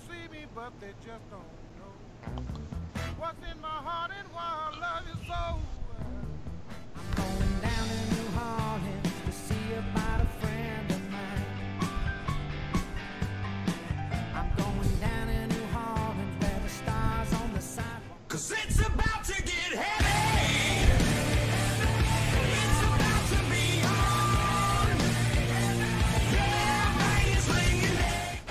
see me, but they just don't know what's in my heart and why I love you so. I'm going down to New Orleans to see about a friend of mine. I'm going down to New Orleans where the stars on the sidewalk. 'Cause it's about to get heavy. It's about to be on. Yeah, man, it's ringing.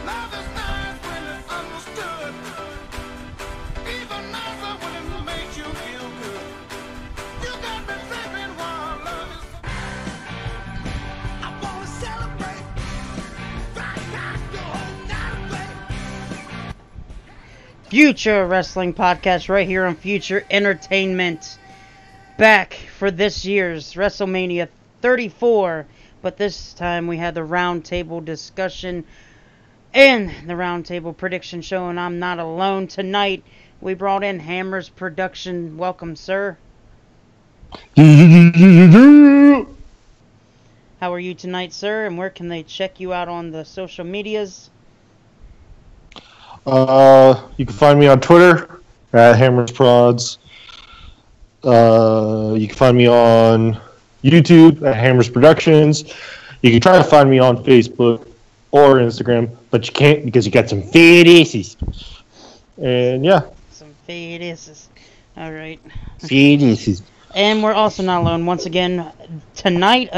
Love is nice when it's understood. Even nicer when it makes you feel good. You got me tripping while love is so. I wanna celebrate. Right now, the whole night away. Future Wrestling Podcast right here on Future Entertainment. Back for this year's WrestleMania 34. But this time we had the Roundtable discussion and the Roundtable Prediction Show. And I'm not alone tonight. We brought in Hammer's Production. Welcome, sir. How are you tonight, sir? And where can they check you out on the social medias? You can find me on Twitter at Hammers Prods. You can find me on YouTube at Hammers Productions. You can try to find me on Facebook or Instagram, but you can't because you got some fat asses. And yeah. Some fat asses. Alright. Fat asses. And we're also not alone. Once again, tonight,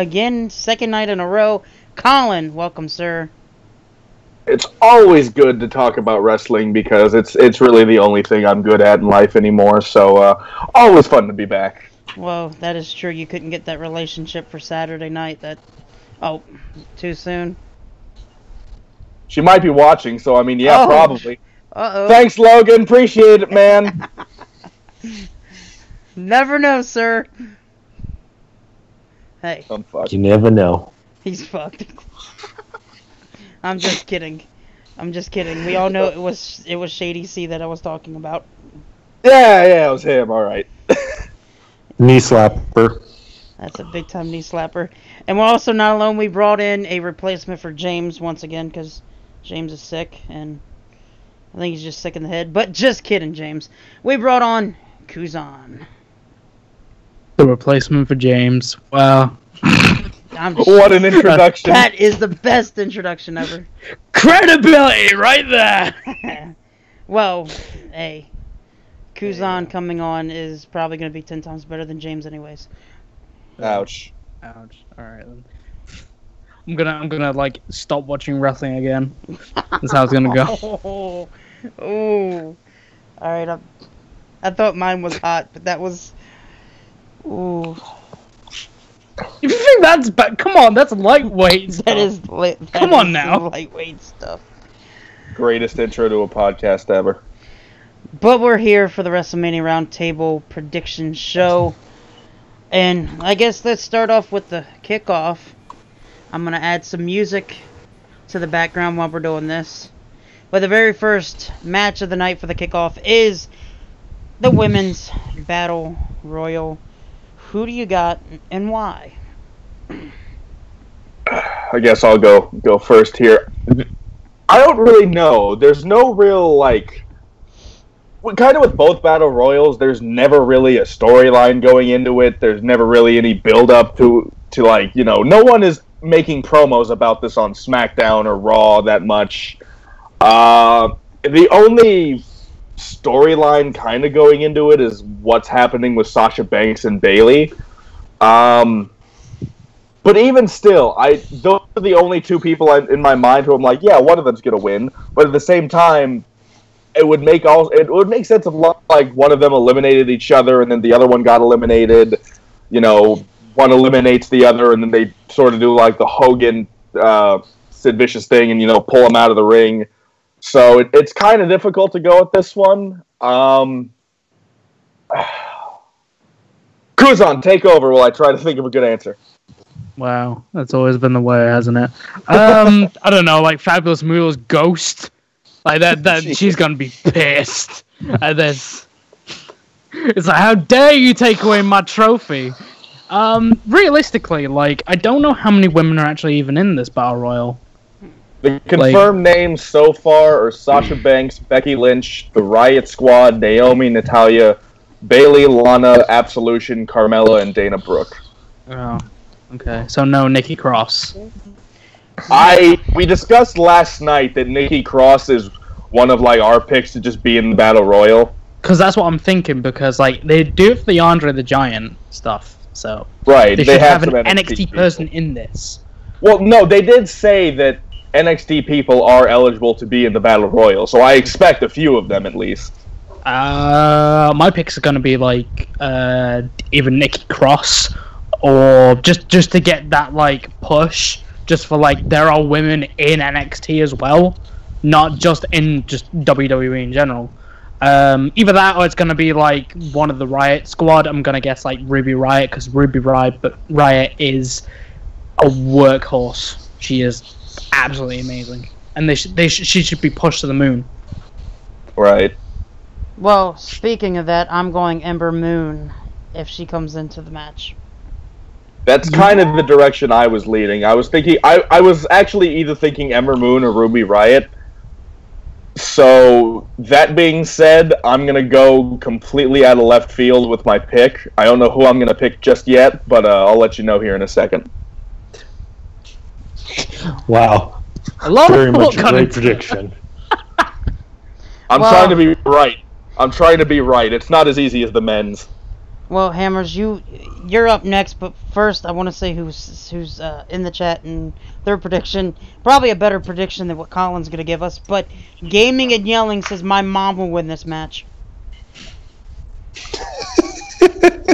second night in a row, Colin. Welcome, sir. It's always good to talk about wrestling because it's really the only thing I'm good at in life anymore. So always fun to be back. Well, that is true. You couldn't get that relationship for Saturday night. Too soon. She might be watching, so I mean, yeah, probably. Uh-oh. Thanks, Logan. Appreciate it, man. Never know, sir. Hey. I'm fucked. You never know. He's fucked. I'm just kidding. We all know it was Shady C that I was talking about. Yeah, it was him. All right. Knee slapper. That's a big time knee slapper. And we're also not alone. We brought in a replacement for James once again because James is sick and I think he's just sick in the head. But just kidding, James. We brought on Kuzan. The replacement for James. Wow. What an introduction. That is the best introduction ever. Credibility right there. Well, hey. Kuzan coming on is probably going to be 10 times better than James anyways. Ouch. Alright then. I'm gonna like stop watching wrestling again. That's how it's gonna go. Ooh. Alright, I thought mine was hot, but that was... Ooh. If you think that's bad, come on, that's lightweight stuff. Come on now. Lightweight stuff. Greatest intro to a podcast ever. But we're here for the WrestleMania Roundtable Predictions Show. And I guess let's start off with the kickoff. I'm going to add some music to the background while we're doing this. But the very first match of the night for the kickoff is the Women's Battle Royal. Who do you got and why? I guess I'll go first here. I don't really know. There's no real, kind of with both Battle Royals, there's never really a storyline going into it. There's never really any build-up to no one is making promos about this on SmackDown or Raw that much. The only storyline kind of going into it is what's happening with Sasha Banks and Bayley. But even still, those are the only two people in my mind who I'm like, yeah, one of them's gonna win. But at the same time, it would make sense if one of them eliminated each other and then the other one got eliminated. One eliminates the other and then they sort of do like the Hogan Sid Vicious thing and pull them out of the ring. So it's kind of difficult to go with this one. Kuzan, take over while I try to think of a good answer. Wow, that's always been the way, hasn't it? I don't know, like Fabulous Moodle's ghost. Like that she's gonna be pissed at this. It's like, how dare you take away my trophy? Realistically, I don't know how many women are actually even in this Battle Royal. The confirmed names so far are Sasha Banks, Becky Lynch, the Riot Squad, Naomi, Natalya, Bayley, Lana, Absolution, Carmella, and Dana Brooke. Oh, okay. So no Nikki Cross. We discussed last night that Nikki Cross is one of like our picks to just be in the Battle Royal. Because that's what I'm thinking. Because like they do it for the Andre the Giant stuff, so Right, they should have an NXT person in this. Well, no, they did say that NXT people are eligible to be in the Battle Royal, so I expect a few of them at least. My picks are gonna be like either Nikki Cross or just to get that like push, just for like there are women in NXT as well, not just in just WWE in general. Either that or it's gonna be like one of the Riot Squad. I'm gonna guess like Ruby Riot, because Ruby Riot is a workhorse. She is absolutely amazing, and she should be pushed to the moon. Right. Well, speaking of that, I'm going Ember Moon if she comes into the match. That's kind of the direction I was leading. I was thinking, I was actually either thinking Ember Moon or Ruby Riot. So, that being said, I'm going to go completely out of left field with my pick. I don't know who I'm going to pick just yet, but I'll let you know here in a second. Wow. A lot Very of much a thought great into prediction. I'm Well- trying to be right. I'm trying to be right. It's not as easy as the men's. Well, Hammers, you're up next, but first I want to say who's in the chat and their prediction. Probably a better prediction than what Colin's going to give us, but Gaming and Yelling says my mom will win this match.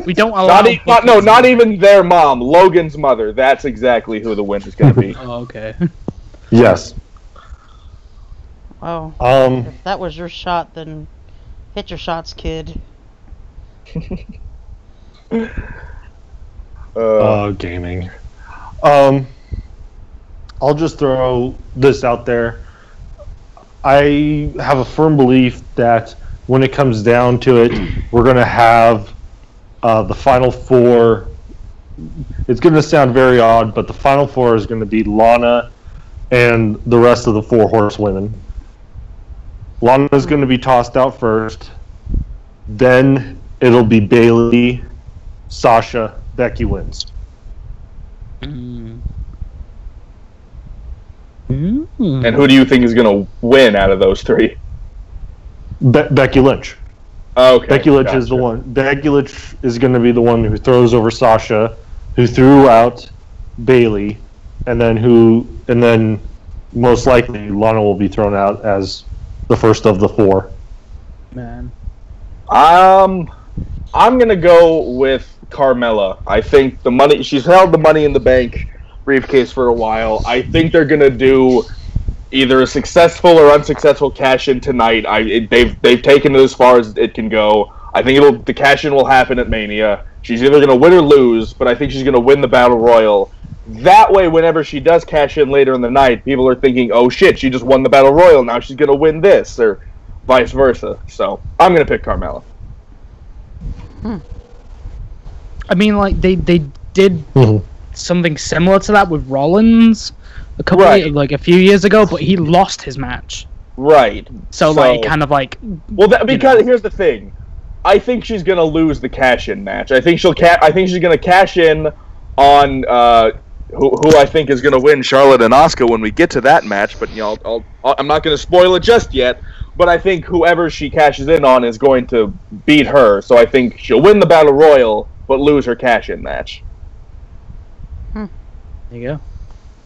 We don't allow. Not even their mom. Logan's mother. That's exactly who the winner's going to be. Oh, okay. Yes. Well, if that was your shot, then hit your shots, kid. Gaming. I'll just throw this out there. I have a firm belief that when it comes down to it, we're going to have the Final Four. It's going to sound very odd, but the Final Four is going to be Lana and the rest of the four horsewomen. Lana's going to be tossed out first. Then it'll be Bayley, Sasha, Becky wins. And who do you think is going to win out of those three? Becky Lynch. Okay. Becky Lynch is the one. Becky Lynch is going to be the one who throws over Sasha, who threw out Bayley, and then most likely Lana will be thrown out as the first of the four. Man. I'm gonna go with Carmella. I think she's held the Money in the Bank briefcase for a while. I think they're gonna do either a successful or unsuccessful cash in tonight. They've taken it as far as it can go. I think the cash in will happen at Mania. She's either gonna win or lose, but I think she's gonna win the Battle Royal. That way, whenever she does cash in later in the night, people are thinking, "Oh shit, she just won the Battle Royal. Now she's gonna win this," or vice versa. So I'm gonna pick Carmella. I mean, like they did something similar to that with Rollins a few years ago, but he lost his match. Right. So like kind of like. Well, here's the thing. I think she's gonna lose the cash-in match. I think she's gonna cash in on who I think is gonna win, Charlotte and Asuka, when we get to that match. But I'm not gonna spoil it just yet. But I think whoever she cashes in on is going to beat her. So I think she'll win the Battle Royal, but lose her cash-in match. There you go.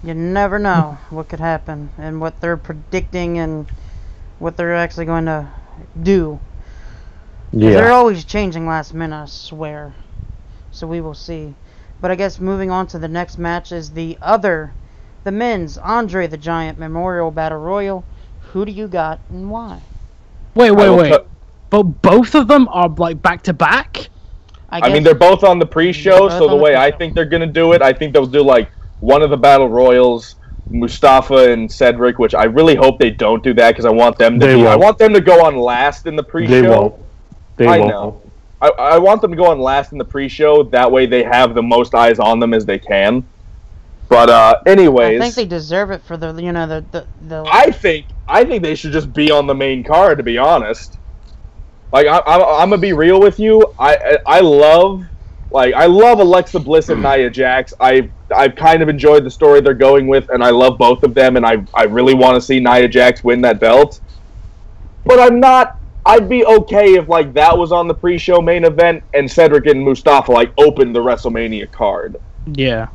You never know what could happen and what they're predicting and what they're actually going to do. Yeah. They're always changing last minute, I swear. So we will see. But I guess moving on to the next match is the men's Andre the Giant Memorial Battle Royal. Who do you got and why? Wait. But both of them are like back to back? I mean, they're both on the pre-show, so the way I think they're going to do it, I think they'll do like one of the Battle Royals, Mustafa and Cedric, which I really hope they don't do that because I want them to go on last in the pre-show. They won't. Know. I want them to go on last in the pre-show. That way they have the most eyes on them as they can. But anyways, I think they deserve it for the the. I think they should just be on the main card. To be honest, like I'm gonna be real with you. I love Alexa Bliss and Nia Jax. I've kind of enjoyed the story they're going with, and I love both of them. And I really want to see Nia Jax win that belt. But I'd be okay if like that was on the pre-show main event and Cedric and Mustafa like opened the WrestleMania card. Yeah.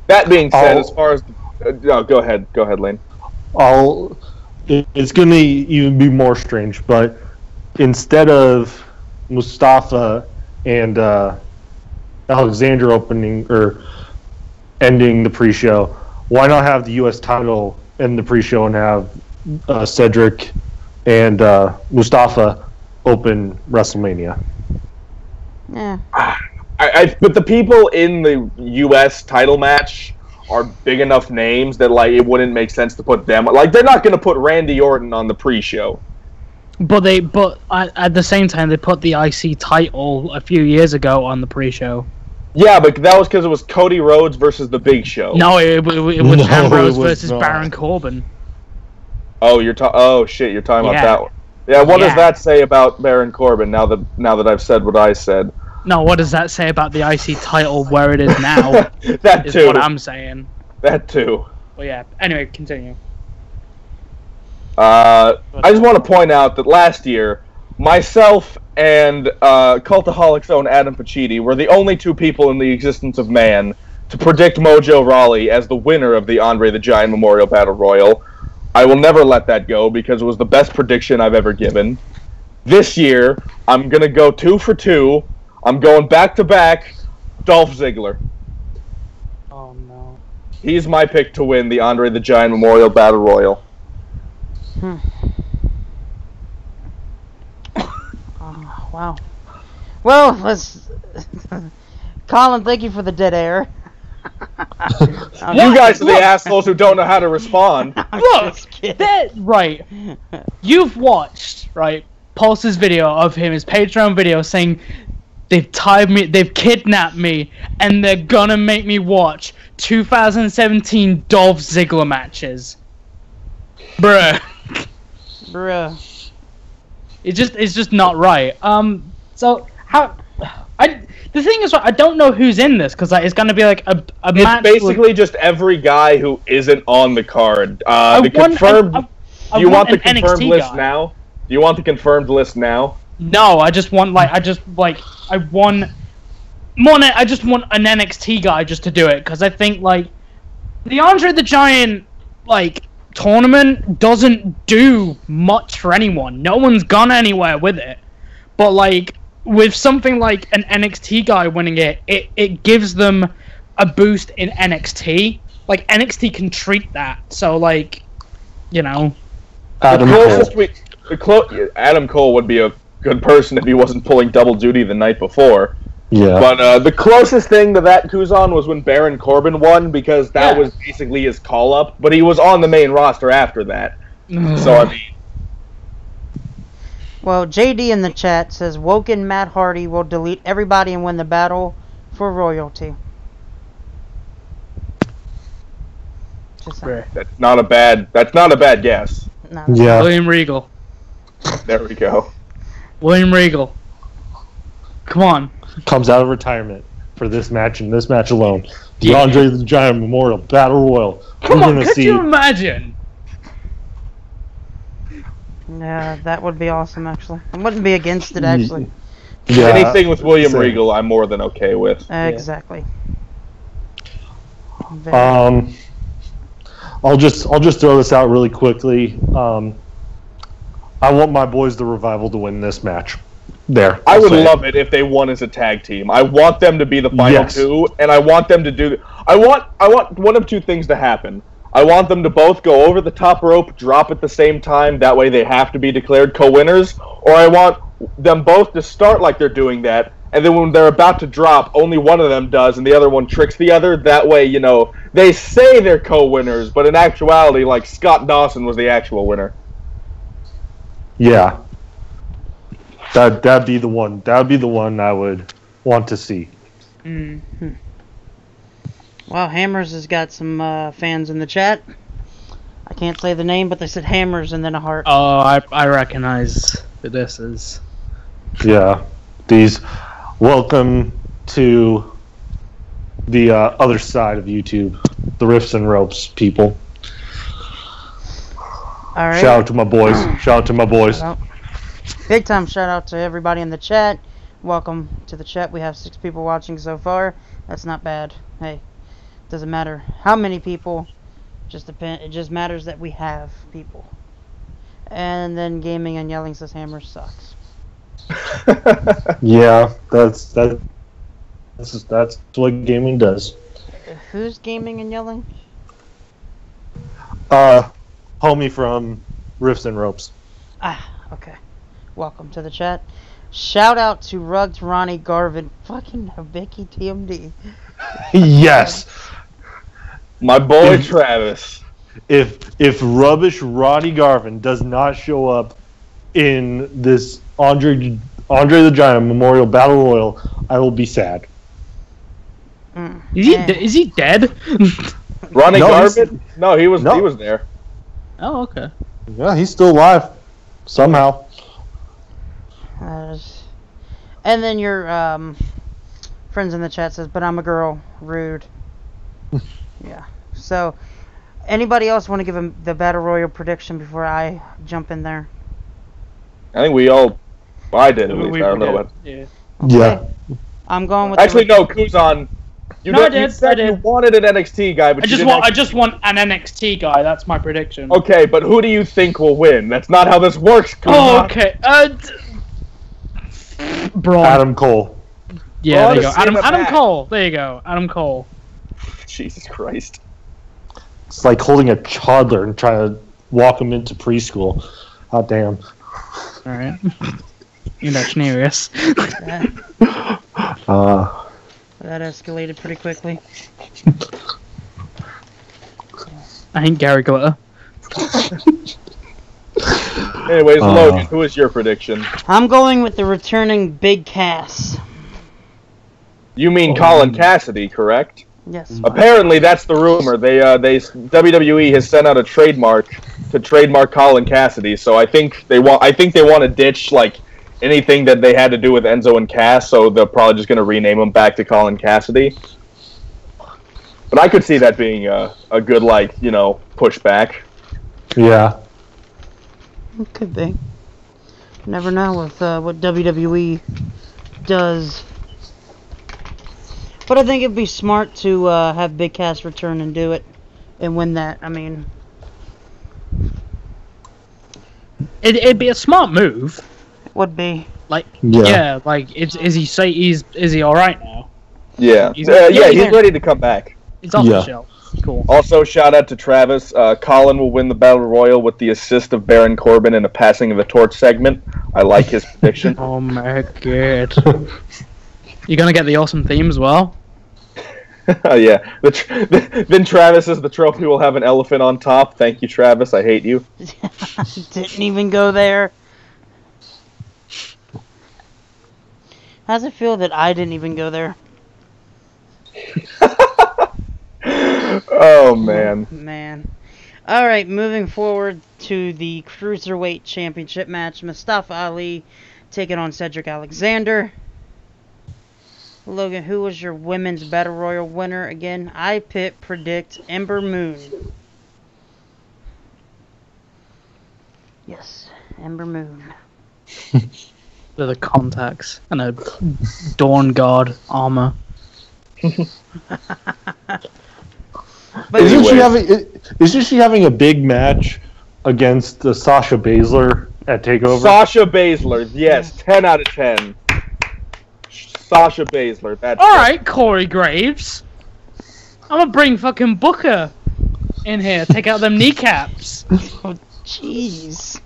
That being said, as far as go ahead, Lane. It's going to even be more strange, but instead of Mustafa and Alexander opening or ending the pre-show, why not have the U.S. title end the pre-show and have Cedric and Mustafa open WrestleMania? Yeah. But the people in the U.S. title match are big enough names that like it wouldn't make sense to put them. Like they're not going to put Randy Orton on the pre-show. But at the same time they put the IC title a few years ago on the pre-show. Yeah, but that was because it was Cody Rhodes versus the Big Show. No, it was Ambrose versus not. Baron Corbin. Oh, you're talking about that one. Yeah, what does that say about Baron Corbin now that I've said what I said? No, what does that say about the IC title where it is now? That is too. what I'm saying. That too. Well, yeah. Anyway, continue. I just want to point out that last year, myself and Cultaholic's own Adam Pacitti were the only two people in the existence of man to predict Mojo Rawley as the winner of the Andre the Giant Memorial Battle Royal. I will never let that go because it was the best prediction I've ever given. This year, I'm going to go 2 for 2. I'm going back-to-back Dolph Ziggler. Oh, no. He's my pick to win the Andre the Giant Memorial Battle Royal. Oh, wow. Well, let's... Colin, thank you for the dead air. You guys are the assholes who don't know how to respond. Look, right. You've watched, right, Pulse's video of him, his Patreon video saying they've tied me, they've kidnapped me, and they're gonna make me watch 2017 Dolph Ziggler matches. Bruh. It's just not right. So how? The thing is, I don't know who's in this because it's gonna be like a match. It's basically just every guy who isn't on the card. Do you want the confirmed list now? Do you want the confirmed list now? No, I just want an NXT guy just to do it because I think like the Andre the Giant tournament doesn't do much for anyone. No one's gone anywhere with it. But like with something like an NXT guy winning it, it gives them a boost in NXT. Like NXT can treat that. So like, you know, Adam Cole would be a good person if he wasn't pulling double duty the night before. Yeah. But the closest thing to that Kuzan was when Baron Corbin won because that was basically his call-up. But he was on the main roster after that. So, I mean... Well, JD in the chat says, Woken Matt Hardy will delete everybody and win the battle for royalty. That's not a bad guess. No. Yeah. William Regal. There we go. William Regal. Come on. Comes out of retirement for this match and this match alone. The Andre the Giant Memorial Battle Royal. Come on, could you imagine? Yeah, that would be awesome, actually. I wouldn't be against it, actually. Yeah, anything with William Regal, I'm more than okay with. Exactly. I'll just throw this out really quickly. I want my boys, the Revival, to win this match. I would love it if they won as a tag team. I want them to be the final two, and I want them to do. I want one of two things to happen. I want them to both go over the top rope, drop at the same time. That way, they have to be declared co-winners. Or I want them both to start like they're doing that, and then when they're about to drop, only one of them does, and the other one tricks the other. That way, you know, they say they're co-winners, but in actuality, like Scott Dawson was the actual winner. Yeah. That'd be the one. That'd be the one I would want to see. Mm-hmm. Wow, Hammers has got some fans in the chat. I can't say the name, but they said Hammers and then a heart. Oh, I recognize who this is. Yeah. Welcome to the other side of YouTube, the Riffs and Ropes people. All right. Shout out to my boys. Shout out to my boys. Well, big time shout out to everybody in the chat. Welcome to the chat. We have 6 people watching so far. That's not bad. Hey, doesn't matter how many people. It just matters that we have people. And then Gaming and Yelling says Hammer sucks. Yeah, that's what gaming does. Who's Gaming and Yelling? Homie from Riffs and Ropes. Ah, okay. Welcome to the chat. Shout out to Rugged Ronnie Garvin. Fucking Vicky TMD. Yes. My boy Travis. If Rubbish Roddy Garvin does not show up in this Andre the Giant Memorial Battle Royal, I will be sad. Is he dead? Ronnie No, Garvin? No, he was No. there. Oh, okay. Yeah, he's still alive somehow. And then your friends in the chat says, but I'm a girl. Rude. Yeah. So, anybody else want to give him the Battle Royal prediction before I jump in there? I think I did at least. I don't know. Yeah. Yeah. I'm going with Actually, no, Kuzan. You said you wanted an NXT guy, but I just want an NXT guy. That's my prediction. Okay, but who do you think will win? That's not how this works, Kuzan. Oh, okay. Braun. Adam Cole. Yeah, there you go. Braun is Adam Cole. There you go. Adam Cole. Jesus Christ. It's like holding a toddler and trying to walk him into preschool. Oh, damn. All right. You're not serious. That escalated pretty quickly. I ain't Gary Glitter. Anyways, Logan, who is your prediction? I'm going with the returning Big Cass. You mean Colin Cassidy, correct? Yes. Apparently, that's the rumor. WWE has sent out a trademark to trademark Colin Cassidy. So I think they want to ditch like anything that they had to do with Enzo and Cass. So they're probably just going to rename him back to Colin Cassidy. But I could see that being a good pushback. Yeah. It could be. Never know with what WWE does. But I think it'd be smart to have Big Cass return and do it and win that. I mean, It'd be a smart move. it would be. Like, Yeah. like is he all right now? Yeah, He's- he's ready to come back. It's off Yeah. the shelf. Cool. Also, shout out to Travis. Colin will win the Battle Royal with the assist of Baron Corbin in a passing of the torch segment. I like his prediction. Oh my god. You're gonna get the awesome theme as well. Yeah. Then Travis is the trophy will have an elephant on top. Thank you, Travis. I hate you. Didn't even go there. How's it feel that I didn't even go there? Oh man. Man. Alright, moving forward to the Cruiserweight Championship match. Mustafa Ali taking on Cedric Alexander. Logan, who was your Women's Battle Royal winner again? I predict Ember Moon. Yes, Ember Moon. With the contacts and a Dawn Guard armor. But Isn't she having a big match against Sasha Baszler at TakeOver? Sasha Baszler. Yes, 10 out of 10. Sasha Baszler. That's Alright, Corey Graves. I'm gonna bring fucking Booker in here, take out them kneecaps. jeez.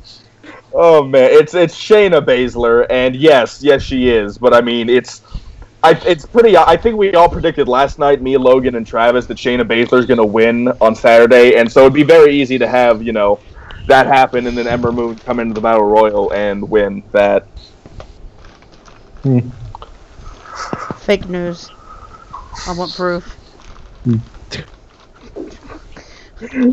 Oh man, it's Shayna Baszler, and yes, she is. But I mean, it's pretty. I think we all predicted last night, me, Logan, and Travis, that Shayna Baszler is going to win on Saturday, and so it'd be very easy to have that happen, and then Ember Moon come into the Battle Royal and win that. Fake news. I want proof.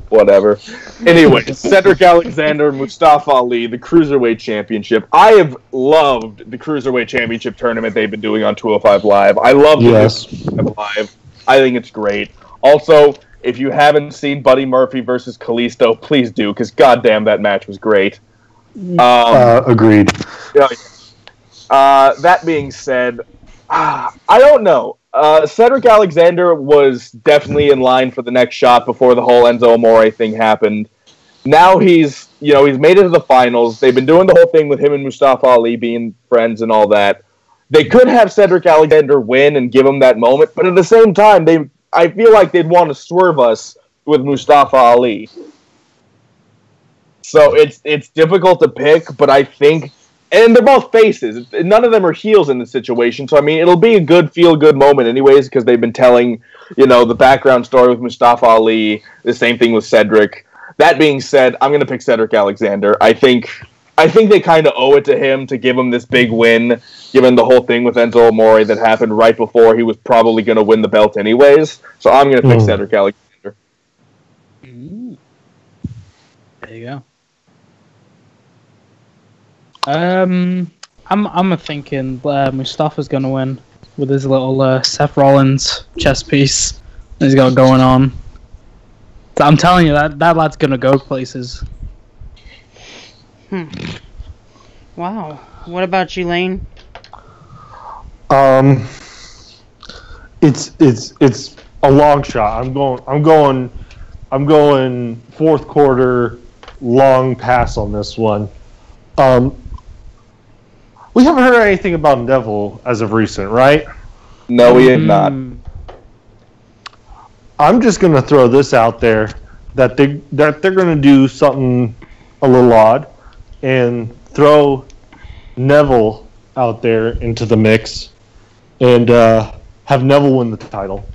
Whatever. Anyway, Cedric Alexander, Mustafa Ali, the Cruiserweight Championship. I have loved the Cruiserweight Championship tournament they've been doing on 205 Live. I love the 205 Live. I think it's great. Also, if you haven't seen Buddy Murphy versus Kalisto, please do, because goddamn, that match was great. Agreed. That being said, I don't know. Cedric Alexander was definitely in line for the next shot before the whole Enzo Amore thing happened. Now he's made it to the finals. They've been doing the whole thing with him and Mustafa Ali being friends and all that. They could have Cedric Alexander win and give him that moment, but at the same time, I feel like they'd want to swerve us with Mustafa Ali. So it's difficult to pick, but I think, and they're both faces. None of them are heels in this situation. So I mean, it'll be a good feel-good moment, anyways, because they've been telling the background story with Mustafa Ali. The same thing with Cedric. That being said, I'm gonna pick Cedric Alexander. I think they kind of owe it to him to give him this big win, given the whole thing with Enzo Amore that happened right before he was probably going to win the belt anyways. So I'm going to pick Cedric Alexander. There you go. I'm thinking Mustafa's going to win with his little Seth Rollins chest piece he's got going on. So I'm telling you, that lad's going to go places. Wow. What about you, Lane? It's a long shot. I'm going fourth quarter long pass on this one. We haven't heard anything about Neville as of recent, right? No, we have not. I'm just gonna throw this out there that they're gonna do something a little odd and throw Neville out there into the mix and have Neville win the title.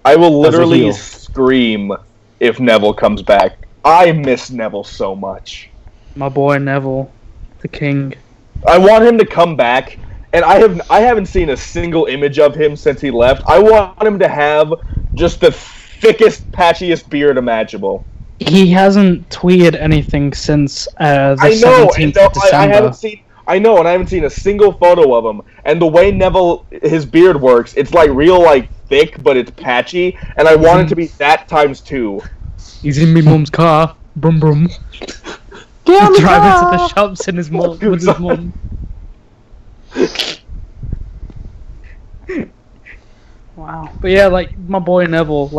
I will literally scream if Neville comes back. I miss Neville so much. My boy Neville, the king. I want him to come back, and I haven't seen a single image of him since he left. I want him to have just the thickest, patchiest beard imaginable. He hasn't tweeted anything since the 17th of December. I haven't seen a single photo of him. And the way Neville, his beard works, it's like real, thick, but it's patchy. And I want it to be that times 2. He's in me mum's car. Brum brum. Driving to the shops in his mum with his mum. Wow. But yeah, my boy Neville,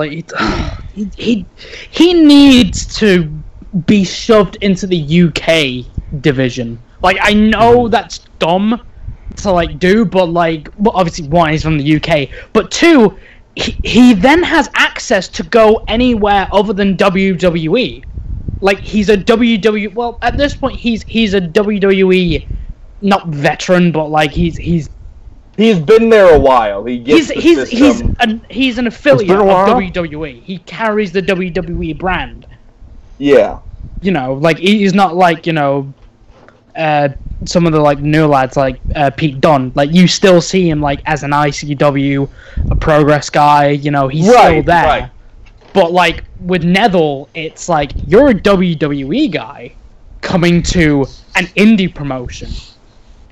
he needs to be shoved into the UK division. I know that's dumb to do, but well, obviously 1, he's from the UK, but 2, he then has access to go anywhere other than WWE. He's a WWE. Well, at this point, he's a WWE, not veteran, but he's been there a while. He's an affiliate of WWE. He carries the WWE brand. Yeah. He's not some of the new lads Pete Dunne. You still see him as an ICW, a Progress guy. He's still there. Right. But with Neville, it's you're a WWE guy coming to an indie promotion.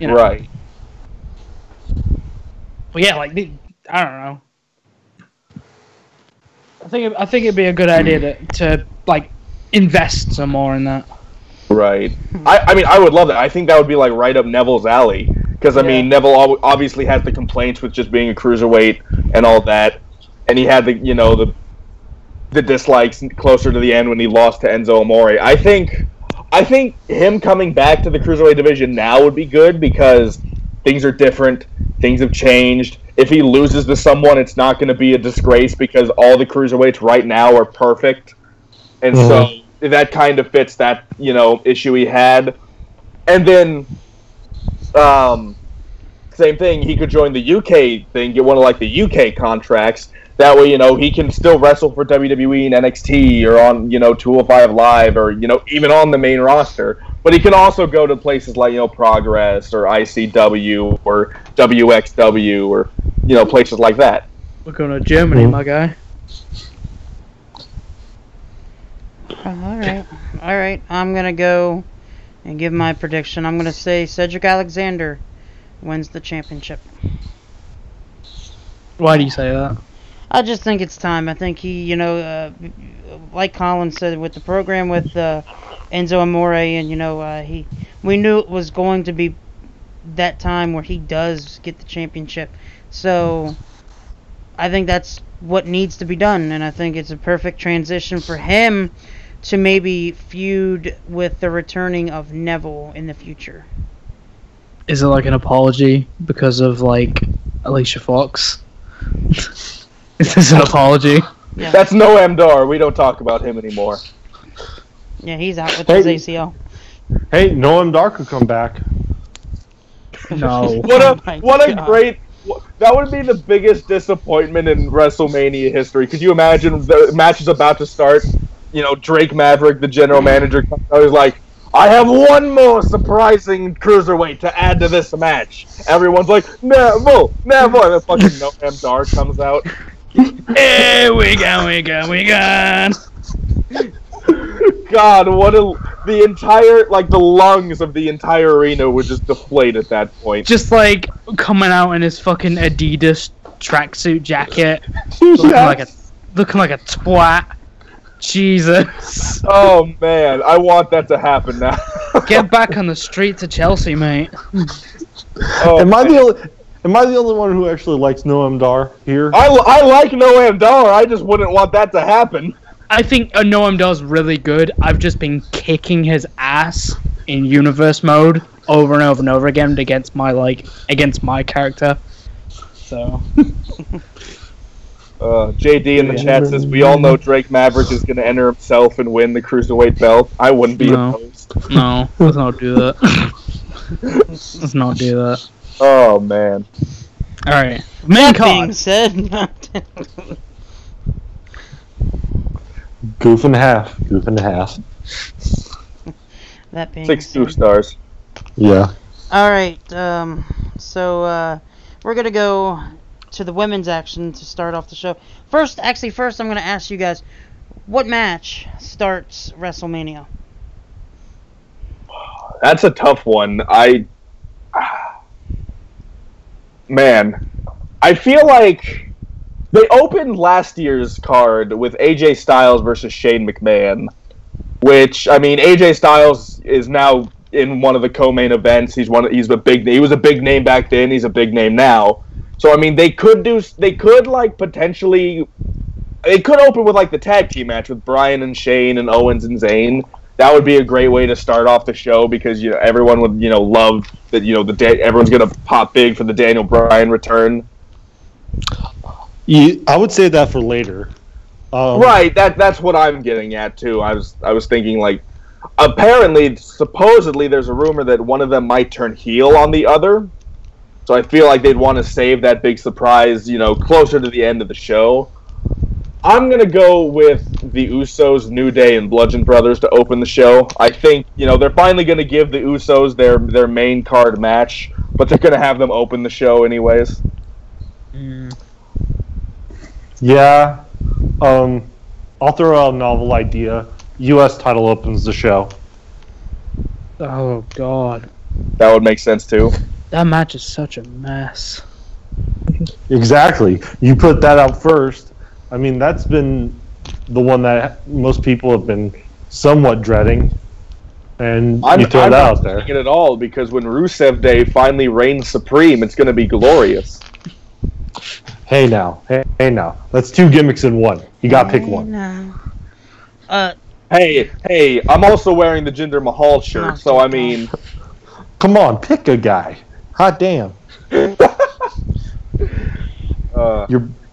Right. But yeah, I don't know. I think it'd be a good idea to invest some more in that. Right. I mean, I would love that. I think that would be right up Neville's alley. Because I mean, Neville obviously has the complaints with just being a cruiserweight and all that, and he had the dislikes closer to the end when he lost to Enzo Amore. I think him coming back to the cruiserweight division now would be good because things are different. Things have changed. If he loses to someone, it's not going to be a disgrace because all the cruiserweights right now are perfect. And so that kind of fits that, issue he had. And then, same thing, he could join the UK thing, get one of the UK contracts. That way, he can still wrestle for WWE and NXT or on, 205 Live or, even on the main roster. But he can also go to places like, Progress or ICW or WXW or, places like that. We're going to Germany, my guy. All right. I'm gonna go and give my prediction. I'm gonna say Cedric Alexander wins the championship. Why do you say that? I just think it's time. I think he, like Colin said with the program with Enzo Amore, and we knew it was going to be that time where he does get the championship. So I think that's what needs to be done, and I think it's a perfect transition for him to maybe feud with the returning of Neville in the future. Is it like an apology because of like Alicia Fox? Is this an apology? Yeah. That's Noam Dar. We don't talk about him anymore. Yeah, he's out with his ACL. Hey, Noam Dar could come back. No. What a great. That would be the biggest disappointment in WrestleMania history. Could you imagine the match is about to start? Drake Maverick, the general manager, comes out. He's like, "I have one more surprising cruiserweight to add to this match." Everyone's like, "Neville." And then fucking Noam Dar comes out. Hey, we gone. God, the entire, the lungs of the entire arena would just deflate at that point. Just like coming out in his fucking Adidas tracksuit jacket, looking like a twat. Jesus. Oh man, I want that to happen now. Get back on the streets of Chelsea, mate. Oh, Am I the only one who actually likes Noam Dar here? I like Noam Dar. I just wouldn't want that to happen. I think Noam Dar's really good. I've just been kicking his ass in universe mode over and over and over again against my character. So. JD in the chat says, "We all know Drake Maverick is going to enter himself and win the Cruiserweight belt." I wouldn't be opposed. No, let's not do that. Let's not do that. Oh, man. Alright. Main That being card. said, Goof and a half. that being 6 said. 2 stars. Yeah. All right. So we're gonna go to the women's action to start off the show. First, I'm gonna ask you guys, what match starts WrestleMania? That's a tough one. Man, I feel like they opened last year's card with AJ Styles versus Shane McMahon, which, I mean, AJ Styles is now in one of the co-main events. He was a big name back then. He's a big name now. So I mean, they could potentially open with the tag team match with Bryan and Shane and Owens and Zayn. That would be a great way to start off the show because everyone would love that everyone's gonna pop big for the Daniel Bryan return. I would say that for later. Right, that's what I'm getting at too. I was thinking supposedly there's a rumor that one of them might turn heel on the other. So I feel like they'd want to save that big surprise, closer to the end of the show. I'm going to go with the Usos, New Day, and Bludgeon Brothers to open the show. I think, they're finally going to give the Usos their main card match, but they're going to have them open the show anyways. Yeah. I'll throw out a novel idea. U.S. title opens the show. Oh, God. That would make sense too. That match is such a mess. Exactly. You put that out first. I mean, that's been the one that most people have been somewhat dreading. And you throw that out there. I'm not dreading it at all because when Rusev Day finally reigns supreme, it's going to be glorious. Hey now. That's 2 gimmicks in one. You got to pick one. Hey, I'm also wearing the Jinder Mahal shirt, so I mean... Come on, pick a guy. Hot damn.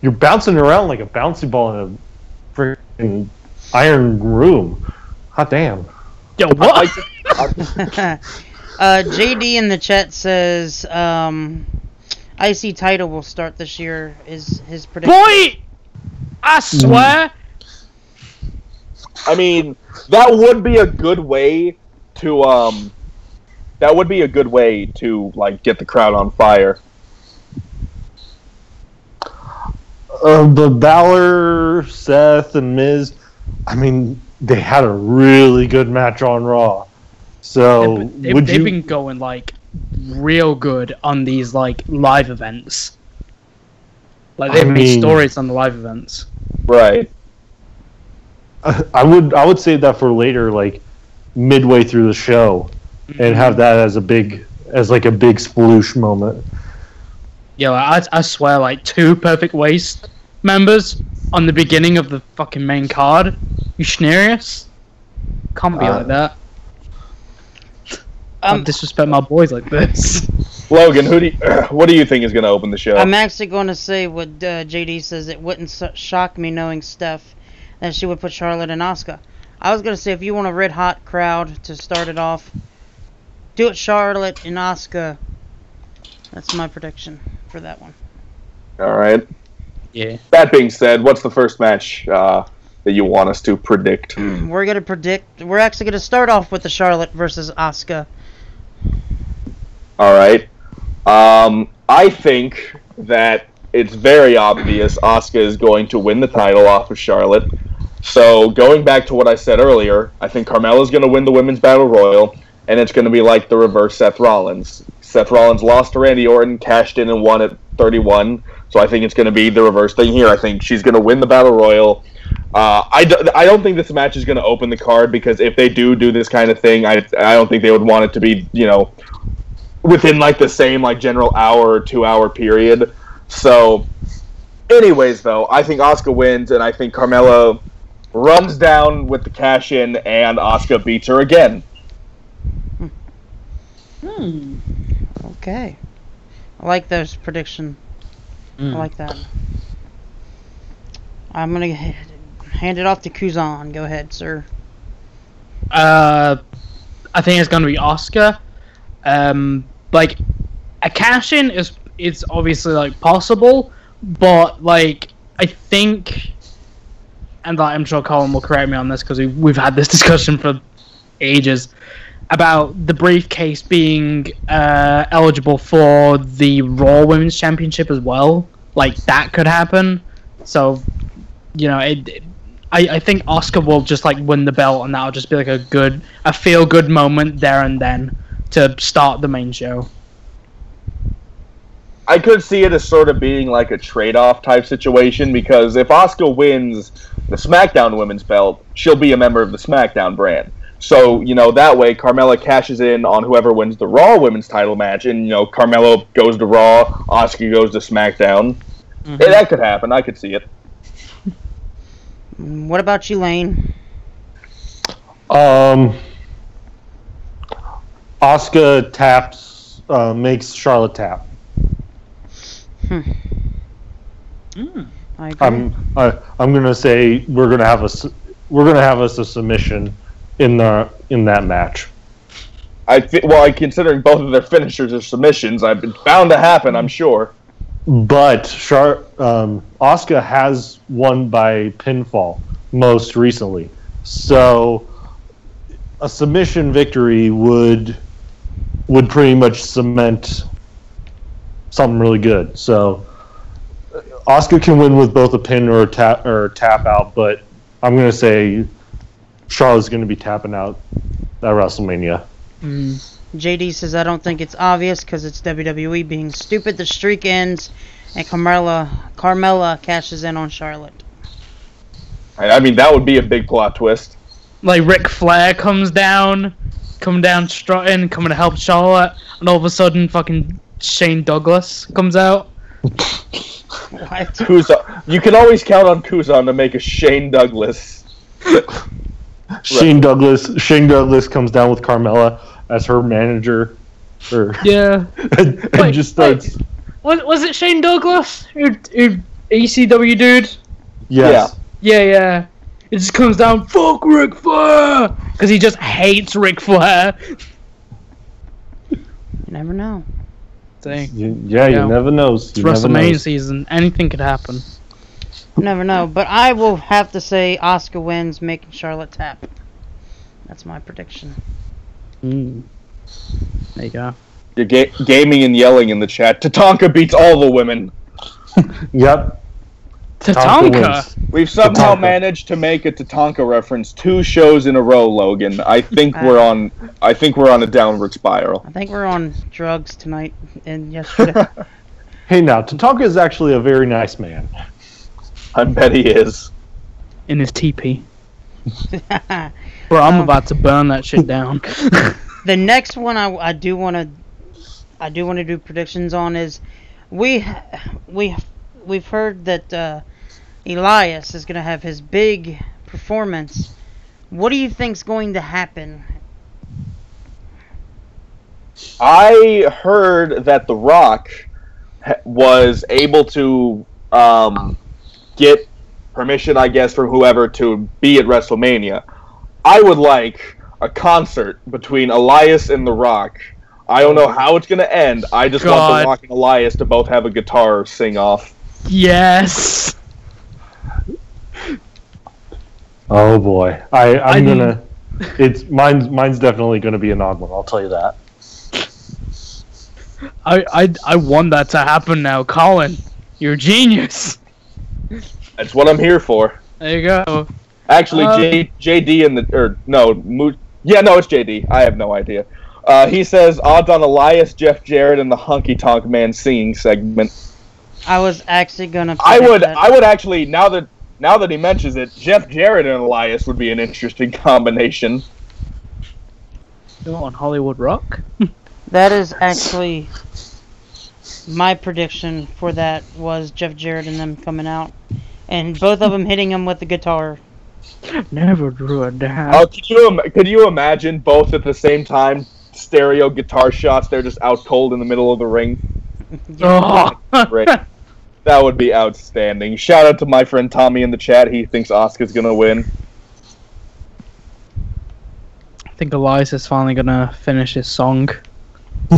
You're bouncing around like a bouncy ball in a freaking iron room. Hot damn. Yo, what? JD in the chat says IC title will start this year is his prediction. Boy! I swear! I mean, that would be a good way to get the crowd on fire. The Balor, Seth, and Miz. I mean, they had a really good match on Raw. So they've been going like real good on these like live events. Like they've made stories on the live events. Right. I would save that for later, like midway through the show, and have that as a big sploosh moment. Yeah, like, I swear, like 2 Perfect Waste members on the beginning of the fucking main card. You serious? Can't be like that. Don't disrespect my boys like this. Logan, what do you think is going to open the show? I'm actually going to say what JD says. It wouldn't shock me knowing Steph that she would put Charlotte and Asuka. I was going to say, if you want a red hot crowd to start it off, do it Charlotte and Asuka. That's my prediction for that one. All right. Yeah. That being said, what's the first match that you want us to predict? We're actually going to start off with the Charlotte versus Asuka. All right. I think that it's very obvious Asuka is going to win the title off of Charlotte. So going back to what I said earlier, I think Carmella's going to win the Women's Battle Royal, and it's going to be like the reverse Seth Rollins. Seth Rollins lost to Randy Orton, cashed in and won at 31. So I think it's going to be the reverse thing here. I think she's going to win the Battle Royal. I don't think this match is going to open the card, because if they do this kind of thing, I don't think they would want it to be, within like the same like general hour or 2 hour period. So anyways, though, I think Asuka wins, and I think Carmella runs down with the cash in and Asuka beats her again. Okay. I like those prediction. I like that. I'm going to hand it off to Kuzan. Go ahead, sir. I think it's going to be Asuka. Like, a cash-in is obviously, like, possible, but, like, I think, and I'm sure Colin will correct me on this, because we've had this discussion for ages, about the briefcase being eligible for the Raw Women's Championship as well. Like, that could happen. So, I think Asuka will just, like, win the belt, and that'll just be, like, a feel-good moment there and then to start the main show. I could see it as sort of being like a trade-off type situation, because if Asuka wins the SmackDown Women's belt, she'll be a member of the SmackDown brand. So, that way Carmella cashes in on whoever wins the Raw Women's title match, and, Carmella goes to Raw, Asuka goes to SmackDown. Yeah, that could happen. I could see it. What about you, Lane? Asuka taps, makes Charlotte tap. I agree. I'm gonna say we're gonna have us a submission in that match. Considering both of their finishers are submissions, it's bound to happen, I'm sure. But Asuka has won by pinfall most recently, so a submission victory would pretty much cement something really good. So Asuka can win with both a pin or a tap out, but I'm gonna say Charlotte's gonna be tapping out at WrestleMania. JD says, I don't think it's obvious because it's WWE being stupid. The streak ends and Carmella cashes in on Charlotte. I mean, that would be a big plot twist. Like Ric Flair comes down strutting, coming to help Charlotte, and all of a sudden fucking Shane Douglas comes out. What? You can always count on Kuzan to make a Shane Douglas. Shane Douglas comes down with Carmella as her manager. Yeah. and just starts. Was it Shane Douglas? Who ECW dude? Yes. Yeah. It just comes down, fuck Ric Flair! Because he just hates Ric Flair. You never know. Dang. You never know. It's WrestleMania season. Anything could happen. You never know. But I will have to say Asuka wins, making Charlotte tap. That's my prediction. There you go. You're gaming and yelling in the chat. Tatanka beats all the women. Yep. Tatanka. We've somehow Tatanka. managed to make a Tatanka reference 2 shows in a row, Logan. I think we're on a downward spiral. I think we're on drugs tonight and yesterday. Hey, now Tatanka is actually a very nice man. I bet he is. In his teepee. Bro, I'm about to burn that shit down. The next one I do want to do predictions on is we've heard that Elias is going to have his big performance. What do you think's going to happen? I heard that The Rock was able to get permission, I guess, from whoever to be at WrestleMania. I would like a concert between Elias and The Rock. I don't know how it's going to end. I just want The Rock and Elias to both have a guitar sing-off. Yes! Oh boy, I'm gonna. Mine's definitely gonna be an odd one. I'll tell you that. I want that to happen now, Colin. You're a genius. That's what I'm here for. There you go. Actually, JD in the it's JD. I have no idea. He says odds on Elias, Jeff Jarrett, and the Honky Tonk Man singing segment. I was actually gonna. I would actually now that he mentions it, Jeff Jarrett and Elias would be an interesting combination. You on Hollywood Rock? That is actually my prediction for that was Jeff Jarrett and them coming out, and both of them hitting him with the guitar. Never drew a dime. Oh, could you imagine both at the same time, stereo guitar shots? They're just out cold in the middle of the ring. Oh. Great. That would be outstanding. Shout out to my friend Tommy in the chat. He thinks Asuka's gonna win. I think Elias is finally gonna finish his song,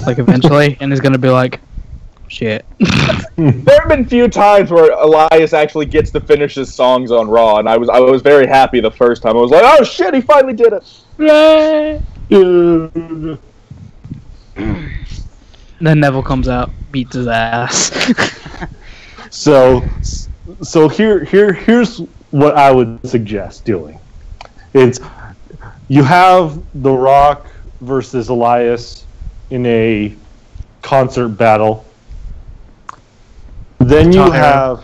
like eventually, and is gonna be like, shit. There have been few times where Elias actually gets to finish his songs on Raw, and I was very happy the first time. I was like, oh shit, he finally did it. Then Neville comes out, beats his ass. So here's what I would suggest doing. It's you have The Rock versus Elias in a concert battle. Then you have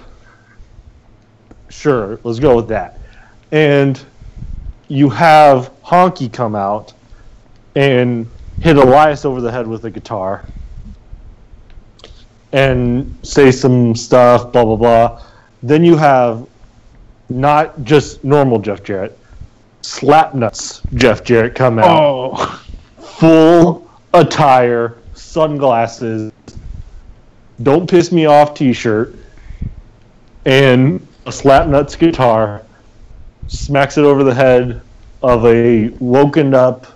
sure, let's go with that. And you have Honky come out and hit Elias over the head with a guitar and say some stuff, blah, blah, blah. Then you have not just normal Jeff Jarrett, Slapnuts Jeff Jarrett come out. Oh. Full attire, sunglasses, don't piss me off t-shirt, and a Slapnuts guitar, smacks it over the head of a woken up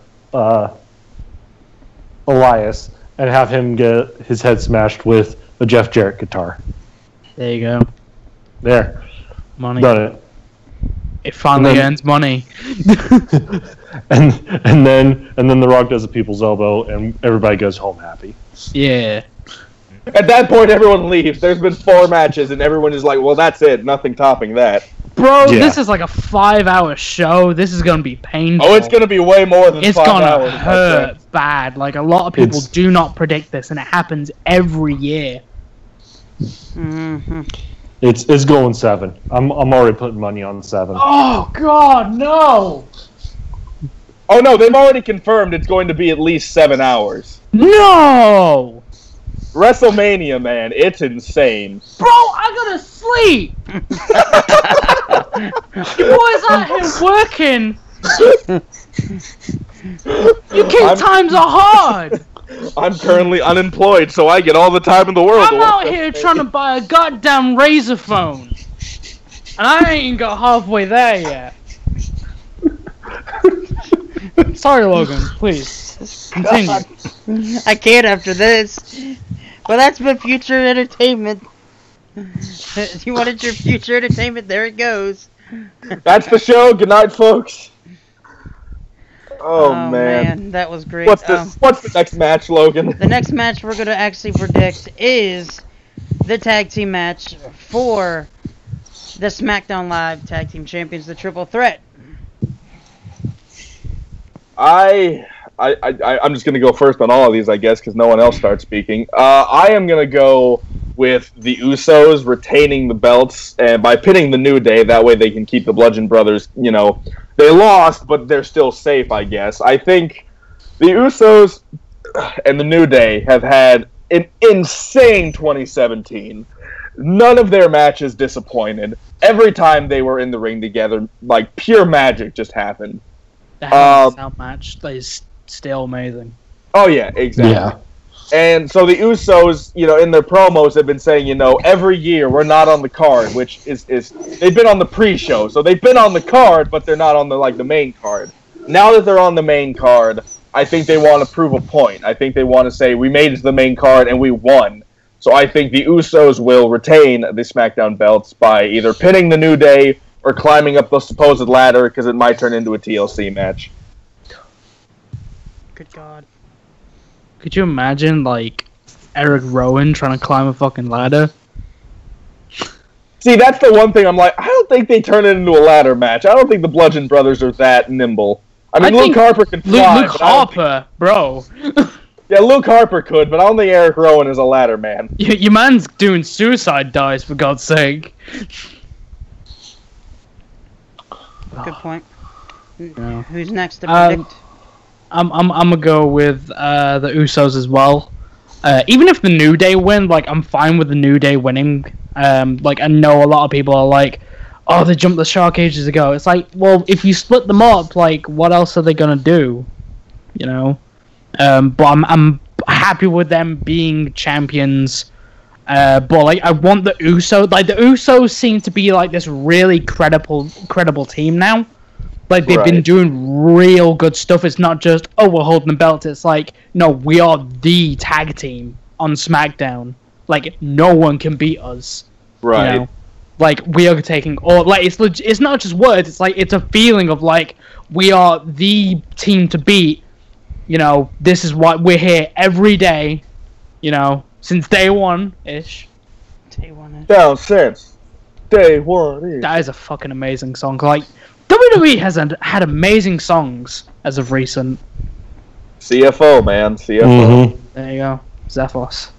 Elias, and have him get his head smashed with a Jeff Jarrett guitar. There you go. There. Money. Done it. It finally earns money. and then The Rock does a people's elbow, and everybody goes home happy. Yeah. At that point, everyone leaves. There's been 4 matches, and everyone is like, well, that's it. Nothing topping that. Bro, Yeah. this is like a 5-hour show. This is gonna be painful. Oh, it's going to be way more than It's 5 gonna hours. hurt bad. Like, a lot of people It's- do not predict this, and it happens every year. Mm-hmm. It's going 7. I'm already putting money on 7. Oh, God, no! Oh, no, they've already confirmed it's going to be at least 7 hours. No! WrestleMania, man, it's insane. Bro, I gotta sleep! You boys out here working! You kids times are hard! I'm currently unemployed, so I get all the time in the world. I'm out here trying to buy a goddamn Razor phone. And I ain't got halfway there yet. Sorry, Logan, please. Continue. I can't after this. Well, that's my future entertainment. You wanted your future entertainment? There it goes. That's the show. Good night, folks. Oh, man. That was great. What's the next match, Logan? The next match we're gonna actually predict is the tag team match for the SmackDown Live Tag Team Champions, the Triple Threat. I'm just gonna go first on all of these, I guess, because no one else starts speaking. I am gonna go with the Usos retaining the belts and by pinning the New Day. That way they can keep the Bludgeon Brothers. You know, they lost, but they're still safe, I guess. I think the Usos and the New Day have had an insane 2017. None of their matches disappointed. Every time they were in the ring together, like pure magic just happened. The Hell in a Cell match is still amazing. Oh yeah, exactly. Yeah. And so the Usos, you know, in their promos have been saying, you know, every year we're not on the card, which is they've been on the pre-show, so they've been on the card, but they're not on the main card. Now that they're on the main card, I think they want to prove a point. I think they want to say we made it to the main card and we won. So I think the Usos will retain the SmackDown belts by either pinning the New Day or climbing up the supposed ladder, because it might turn into a TLC match. Good God. Could you imagine, like, Eric Rowan trying to climb a fucking ladder? See, that's the one thing I'm like, I don't think they turn it into a ladder match. I don't think the Bludgeon Brothers are that nimble. I mean, Luke Harper can fly. Luke Harper, bro. Yeah, Luke Harper could, but I don't think Eric Rowan is a ladder man. Your man's doing suicide dives, for God's sake. Good point. No. Who's next to predict? I'm gonna go with the Usos as well. Even if the New Day win, like, I'm fine with the New Day winning. Like, I know a lot of people are like, oh, they jumped the shark ages ago. It's like, well, if you split them up, like, what else are they gonna do? You know? But I'm happy with them being champions. But, like, I want the Usos. Like, the Usos seem to be, like, this really credible team now. Like, they've been doing real good stuff. It's not just, oh, we're holding the belt. It's like, no, we are the tag team on SmackDown. Like, no one can beat us. Right. You know? Like, we are taking all... Like, it's not just words. It's like, it's a feeling of, like, we are the team to beat. You know, this is what we're here every day. You know, since day one-ish. Day one-ish. Down since day one-ish. That is a fucking amazing song. Like, WWE has had amazing songs as of recent. CFO, man. CFO. Mm-hmm. There you go. Zephos.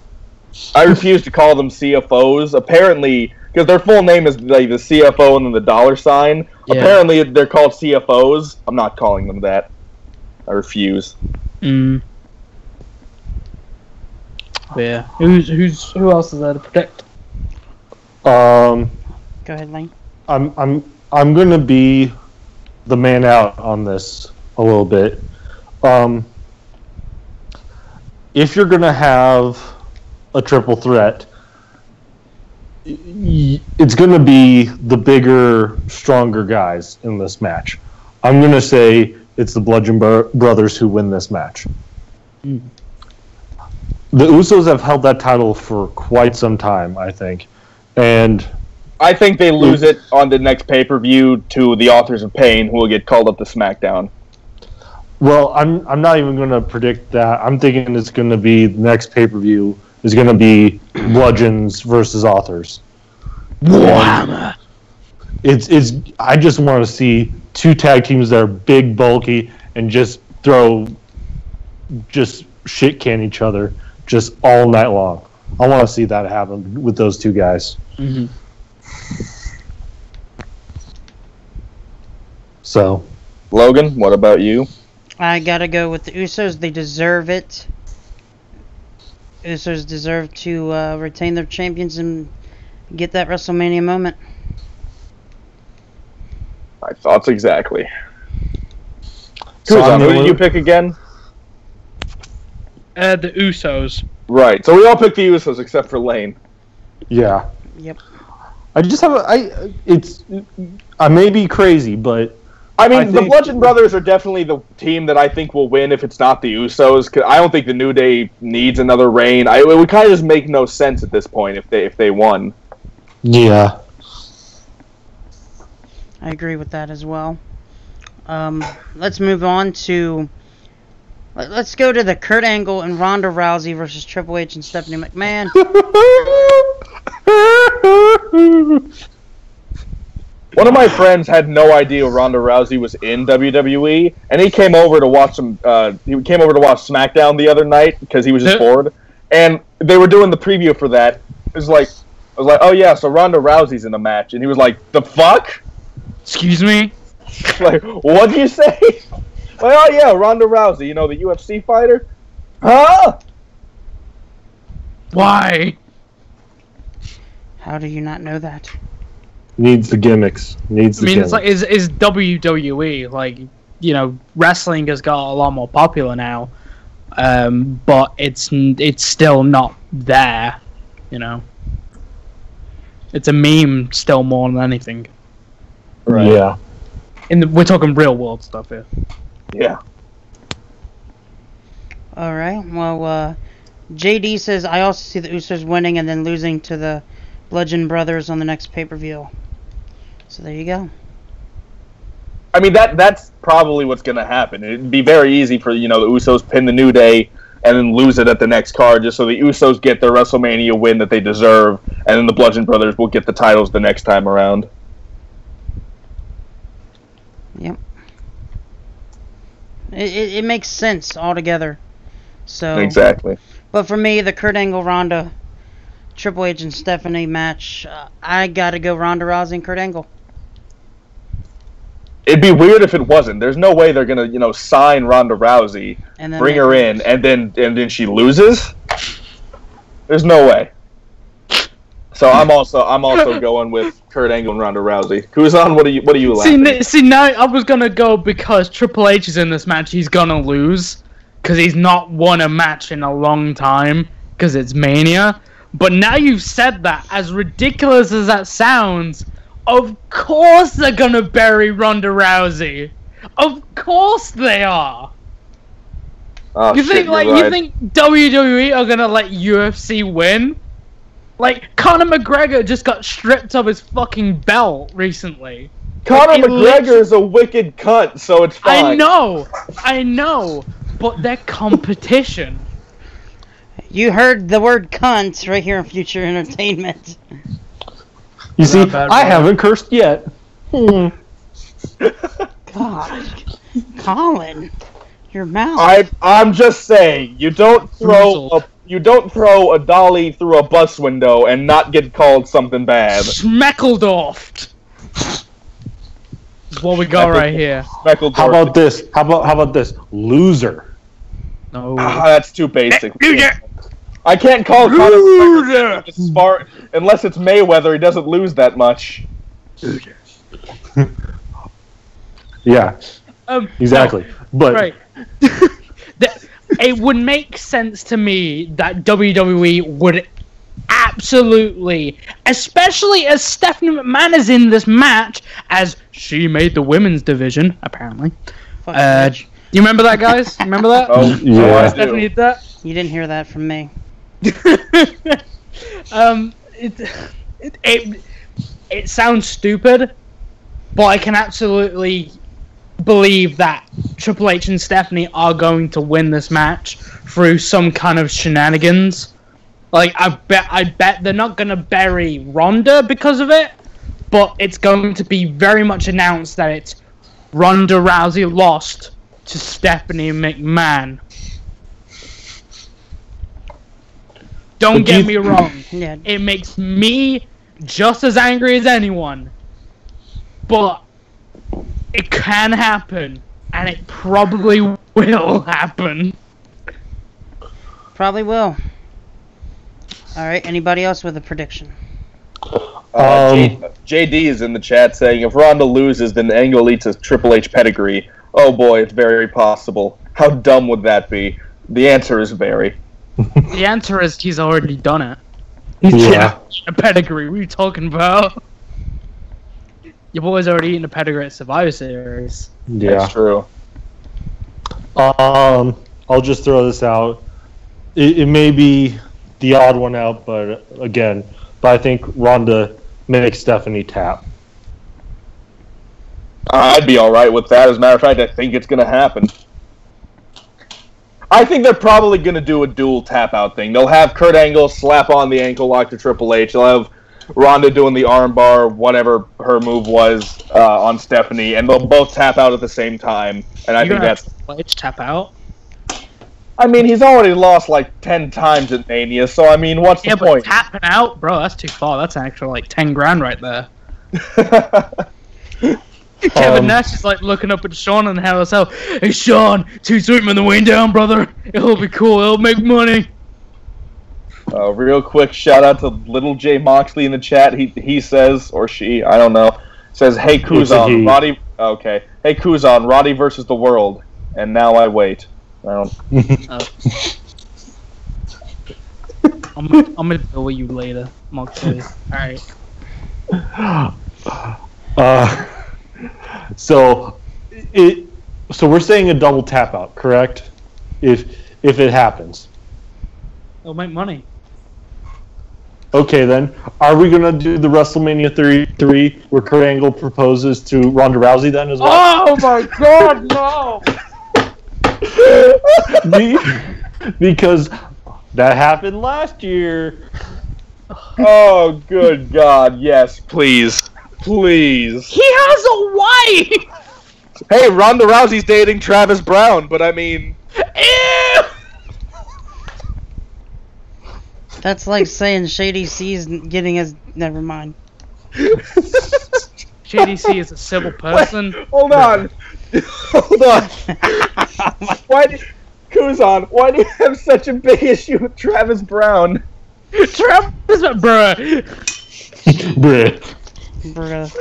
I refuse to call them CFOs. Apparently, because their full name is like the CFO and then the dollar sign. Yeah. Apparently, they're called CFOs. I'm not calling them that. I refuse. But yeah. Who else is there to predict? Go ahead, Lane. I'm gonna be the man out on this a little bit. If you're gonna have a triple threat, it's gonna be the bigger, stronger guys in this match. I'm gonna say it's the Bludgeon Brothers who win this match. The Usos have held that title for quite some time, I think, and I think they lose it on the next pay-per-view to the Authors of Pain, who will get called up to SmackDown. well, I'm not even going to predict that. I'm thinking it's going to be the next pay-per-view is going to be Bludgeons versus Authors. Warhammer. It's I just want to see two tag teams that are big, bulky, and just shit can each other just all night long. I want to see that happen with those two guys. Mm-hmm. So, Logan, what about you? I gotta go with the Usos. They deserve it. Usos deserve to retain their champions and get that WrestleMania moment. My thoughts exactly. So Kuzan, who did you pick again? The Usos. Right, so we all picked the Usos except for Lane. yeah. Yep. I just have I may be crazy, but I mean, I the think- Bludgeon Brothers are definitely the team that I think will win if it's not the Usos. Cause I don't think the New Day needs another reign. It would kind of just make no sense at this point if they won. yeah. I agree with that as well. Let's move on to... Let's go to the Kurt Angle and Ronda Rousey versus Triple H and Stephanie McMahon. One of my friends had no idea Ronda Rousey was in WWE, and he came over to watch some. He came over to watch SmackDown the other night because he was just bored, and they were doing the preview for that. It was like, I was like, oh yeah, so Ronda Rousey's in the match, and he was like, the fuck? Excuse me? Like, what'd you say? Like, oh yeah, Ronda Rousey, you know, the UFC fighter? Huh? Why? How do you not know that? Needs the gimmicks. Needs the gimmicks. It's like is WWE, like, you know, wrestling has got a lot more popular now, but it's still not there, you know. It's a meme still more than anything. Right. Yeah. We're talking real world stuff here. Yeah. All right. Well, JD says I also see the Usos winning and then losing to the Bludgeon Brothers on the next pay-per-view. So there you go. I mean, that's probably what's going to happen. It'd be very easy for, you know, the Usos pin the New Day and then lose it at the next card just so the Usos get their WrestleMania win that they deserve, and then the Bludgeon Brothers will get the titles the next time around. Yep. It makes sense altogether. So Exactly. But for me, the Kurt Angle Ronda, Triple H and Stephanie match, I gotta go Ronda Rousey and Kurt Angle. It'd be weird if it wasn't. There's no way they're gonna, you know, sign Ronda Rousey, And then bring her in, and then she loses. There's no way. So I'm also going with Kurt Angle and Ronda Rousey. Kuzan, what are you laughing? See, now I was gonna go because Triple H is in this match. He's gonna lose because he's not won a match in a long time because it's Mania. But now you've said that, as ridiculous as that sounds, of course they're gonna bury Ronda Rousey. Of course they are. Oh, You think right. you think WWE are gonna let UFC win? Like, Conor McGregor just got stripped of his fucking belt recently. Conor Like, McGregor is a wicked cunt, so it's fine. I know, but they're competition. You heard the word cunt right here in Future Entertainment. You see, bad, I bro. haven't cursed yet. God. Colin. Your mouth. I'm just saying, you don't throw a dolly through a bus window and not get called something bad. Schmeckeldorfed. Is what we got right here. How about this? How about this? Loser. No. That's too basic. Loser. I can't call Conor McGregor as far unless it's Mayweather. He doesn't lose that much. Yeah. Exactly. No, But right. It would make sense to me that WWE would absolutely, especially as Stephanie McMahon is in this match, as she made the women's division, apparently. Fuck, Do bitch. you remember that, guys? Remember that? Oh, Yeah. I Stephanie do. did that? You didn't hear that from me. It sounds stupid, but I can absolutely believe that Triple H and Stephanie are going to win this match through some kind of shenanigans. Like, I bet they're not gonna bury Ronda because of it, but it's going to be very much announced that it's Ronda Rousey lost to Stephanie McMahon. Don't But get me wrong. Yeah. It makes me just as angry as anyone. But it can happen. And it probably will happen. Probably will. Alright, anybody else with a prediction? JD is in the chat saying if Ronda loses, then Angle eats a Triple H pedigree. Oh boy, it's very possible. How dumb would that be? The answer is very. The answer is he's already done it. yeah. A pedigree, what are you talking about? Your boy's already eaten a pedigree at Survivor Series. Yeah. That's true. I'll just throw this out. It may be the odd one out, but I think Ronda makes Stephanie tap. I'd be alright with that. As a matter of fact, I think it's going to happen. I think they're probably going to do a dual tap-out thing. They'll have Kurt Angle slap on the ankle lock to Triple H. They'll have Ronda doing the armbar, whatever her move was, on Stephanie, and they'll both tap out at the same time. And I think that's... Edge tap out? I mean, he's already lost like 10 times at Mania, so I mean, what's the point? Yeah, but tapping out? Bro, that's too far. That's an actual like 10 grand right there. Kevin Nash is like looking up at Sean and Hell as Hell. Hey Sean, too sweet on the way down, brother. It'll be cool. It'll make money. Real quick shout out to Little J Moxley in the chat. He says, or she, I don't know, says, "Hey Kuzan, Roddy." Okay, hey Kuzan, Roddy versus the world, and now I wait. I'm gonna deal with you later, Moxley. All right. So we're saying a double tap out, correct? If it happens, it'll make money. Okay, then are we gonna do the WrestleMania 33 where Kurt Angle proposes to Ronda Rousey then as well? Oh my God, no! Because that happened last year. Oh, good God! Yes, please. Please. He has a wife! Hey, Ronda Rousey's dating Travis Brown, but I mean... Ew! That's like saying Shady C's getting his... Never mind. Shady C is a civil person. Wait, hold on. Hold on. Kuzan, why do you have such a big issue with Travis Brown? Travis, bruh. Bruh.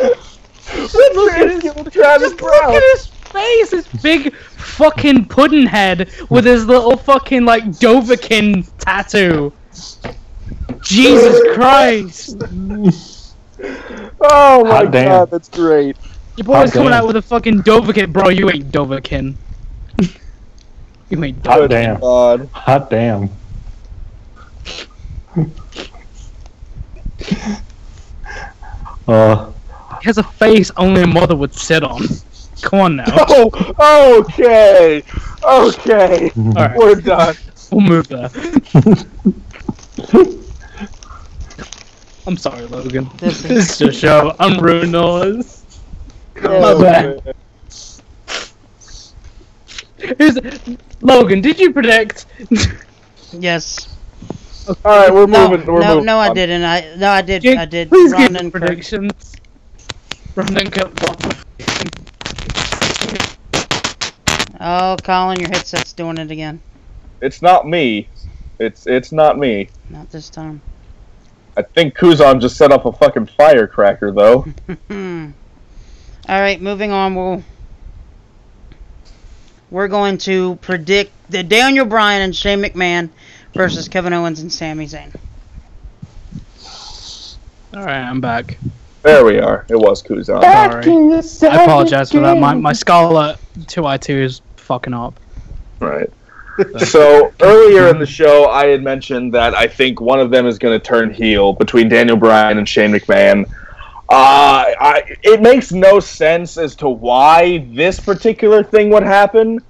Look at Travis Brown. Look at his face, his big fucking pudding head with his little fucking like Dovahkiin tattoo. Jesus Christ! Oh my God, that's great. Your boy's coming out with a fucking Dovahkiin, bro. You ain't Dovahkiin. You ain't Dovahkiin. Hot damn. God. Hot damn. He has a face only a mother would sit on. Come on now. Oh, okay. Okay. Alright. We're done. We'll move there. I'm sorry, Logan. This is your show. I'm ruining all this. My bad. Logan, did you predict? Yes. Alright, we're moving. No, I didn't. I did. Please give me predictions. Oh, Colin, your headset's doing it again. It's not me. It's not me. Not this time. I think Kuzan just set up a fucking firecracker, though. Alright, moving on. We're going to predict the Daniel Bryan and Shane McMahon versus Kevin Owens and Sami Zayn. Alright, I'm back. There we are. It was Kuzan. Sorry. I apologize for that. My Scarlet 2i2 is fucking up. Right. So, earlier in the show, I had mentioned that I think one of them is going to turn heel between Daniel Bryan and Shane McMahon. It makes no sense as to why this particular thing would happen,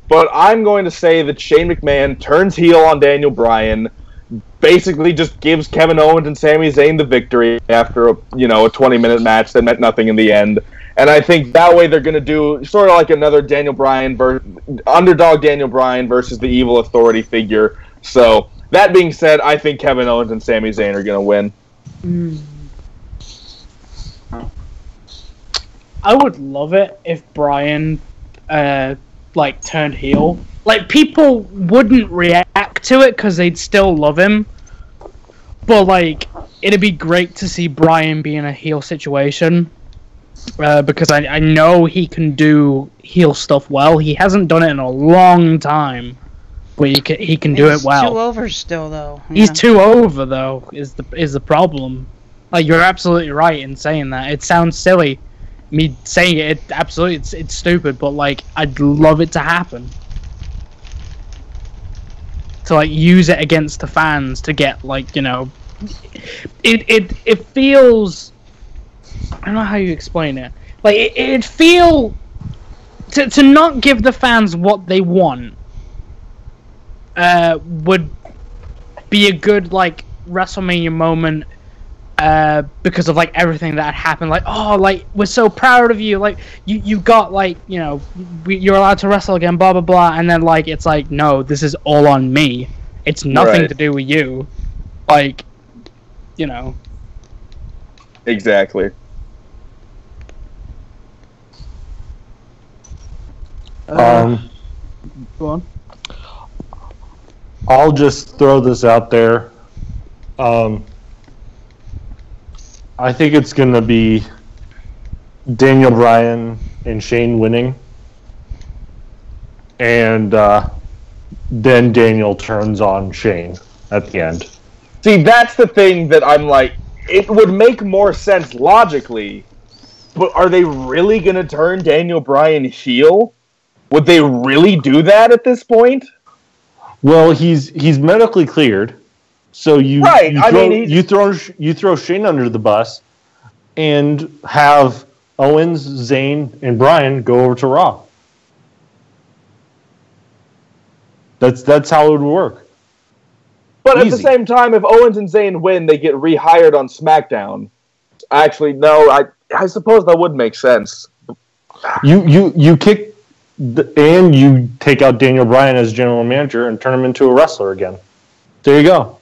but I'm going to say that Shane McMahon turns heel on Daniel Bryan, basically just gives Kevin Owens and Sami Zayn the victory after a 20-minute match that meant nothing in the end. And I think that way they're going to do sort of like another underdog Daniel Bryan versus the evil authority figure. So, that being said, I think Kevin Owens and Sami Zayn are going to win. I would love it if Bryan, turned heel. Like, people wouldn't react to it because they'd still love him. But, it'd be great to see Bryan be in a heel situation. Because I know he can do heel stuff well. He hasn't done it in a long time, but he can do it well. He's too over still, though. He's too over, though, is the problem. Like, you're absolutely right in saying that. It sounds silly, me saying it. Absolutely, it's stupid, but I'd love it to happen. To use it against the fans to get it feels. I don't know how you explain it. It feel to not give the fans what they want would be a good WrestleMania moment because of like everything that had happened. Like, oh, like we're so proud of you. Like you got like you're allowed to wrestle again. Blah blah blah. And then like it's like, no, this is all on me. It's nothing to do with you. Like, Exactly. Go on. I'll just throw this out there. I think it's going to be Daniel Bryan and Shane winning. And then Daniel turns on Shane at the end. See, that's the thing that I'm like, it would make more sense logically, but are they really going to turn Daniel Bryan heel? Would they really do that at this point? Well, he's medically cleared, so you throw Shane under the bus, and have Owens, Zayn, and Bryan go over to Raw. That's how it would work. But Easy. At the same time, if Owens and Zayn win, they get rehired on SmackDown. Actually, no, I suppose that would make sense. You kick. And you take out Daniel Bryan as general manager and turn him into a wrestler again. There you go.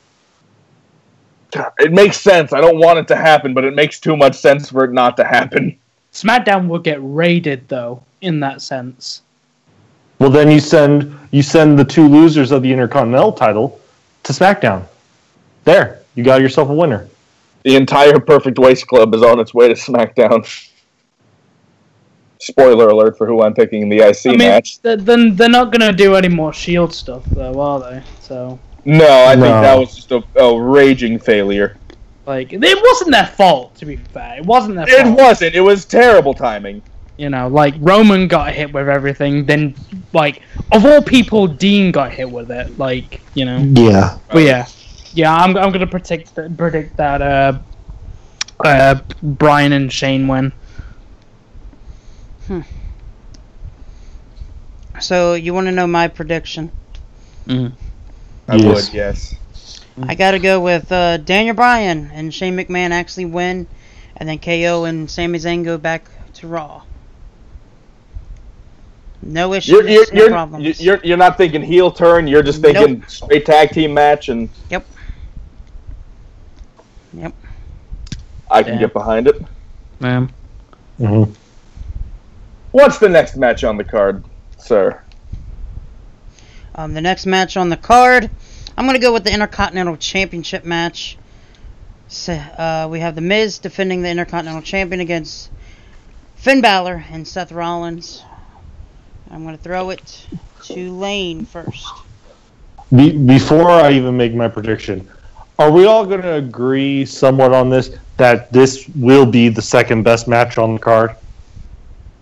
It makes sense. I don't want it to happen, but it makes too much sense for it not to happen. SmackDown will get raided, though, in that sense. Well, then you send the two losers of the Intercontinental title to SmackDown. There, you got yourself a winner. The entire Perfect Waste Club is on its way to SmackDown. Spoiler alert for who I'm picking in the IC match. Then they're not going to do any more Shield stuff, though, are they? So. No, I think that was just a raging failure. Like, it wasn't their fault, to be fair. It wasn't their fault. It wasn't. It was terrible timing. Like, Roman got hit with everything, then, like, of all people, Dean got hit with it. Like, Yeah. But yeah, I'm going to predict that Bryan and Shane win. So, you want to know my prediction? Mm. I would, yes. I gotta go with Daniel Bryan and Shane McMahon actually win, and then KO and Sami Zayn go back to Raw. No issues, no problems. You're not thinking heel turn, you're just thinking straight tag team match and... Yep. I can get behind it. Man. Mm-hmm. What's the next match on the card, sir? The next match on the card, I'm going to go with the Intercontinental Championship match. So, we have The Miz defending the Intercontinental Champion against Finn Balor and Seth Rollins. I'm going to throw it to Lane first. Before I even make my prediction, are we all going to agree somewhat on this, that this will be the second best match on the card?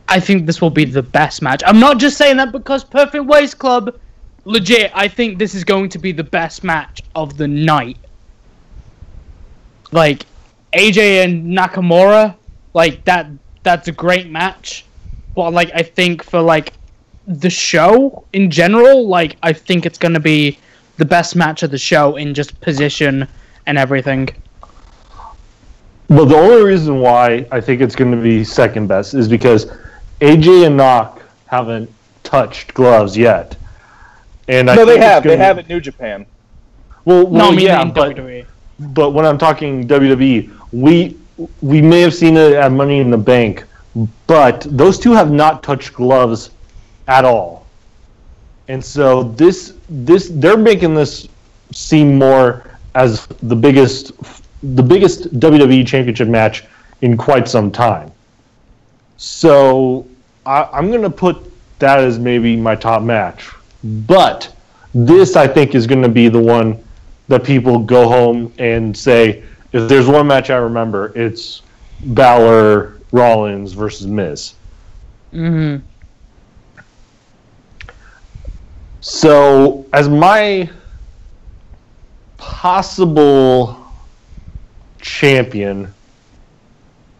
I think this will be the best match. I'm not just saying that because Perfect Waste Club. Legit, I think this is going to be the best match of the night. Like, AJ and Nakamura, like, that's a great match. But, like, I think for, like, the show in general, like, I think it's going to be the best match of the show in just position and everything. Well, the only reason why I think it's going to be second best is because AJ and Nak haven't touched gloves yet. And they have. They have at New Japan. Well, yeah, but WWE. But when I'm talking WWE, we may have seen it at Money in the Bank, but those two have not touched gloves at all. And so this they're making this seem more as the biggest WWE Championship match in quite some time. So I'm going to put that as maybe my top match. But this, I think, is going to be the one that people go home and say, if there's one match I remember, it's Balor Rollins versus Miz. Mm-hmm. So, as my possible champion,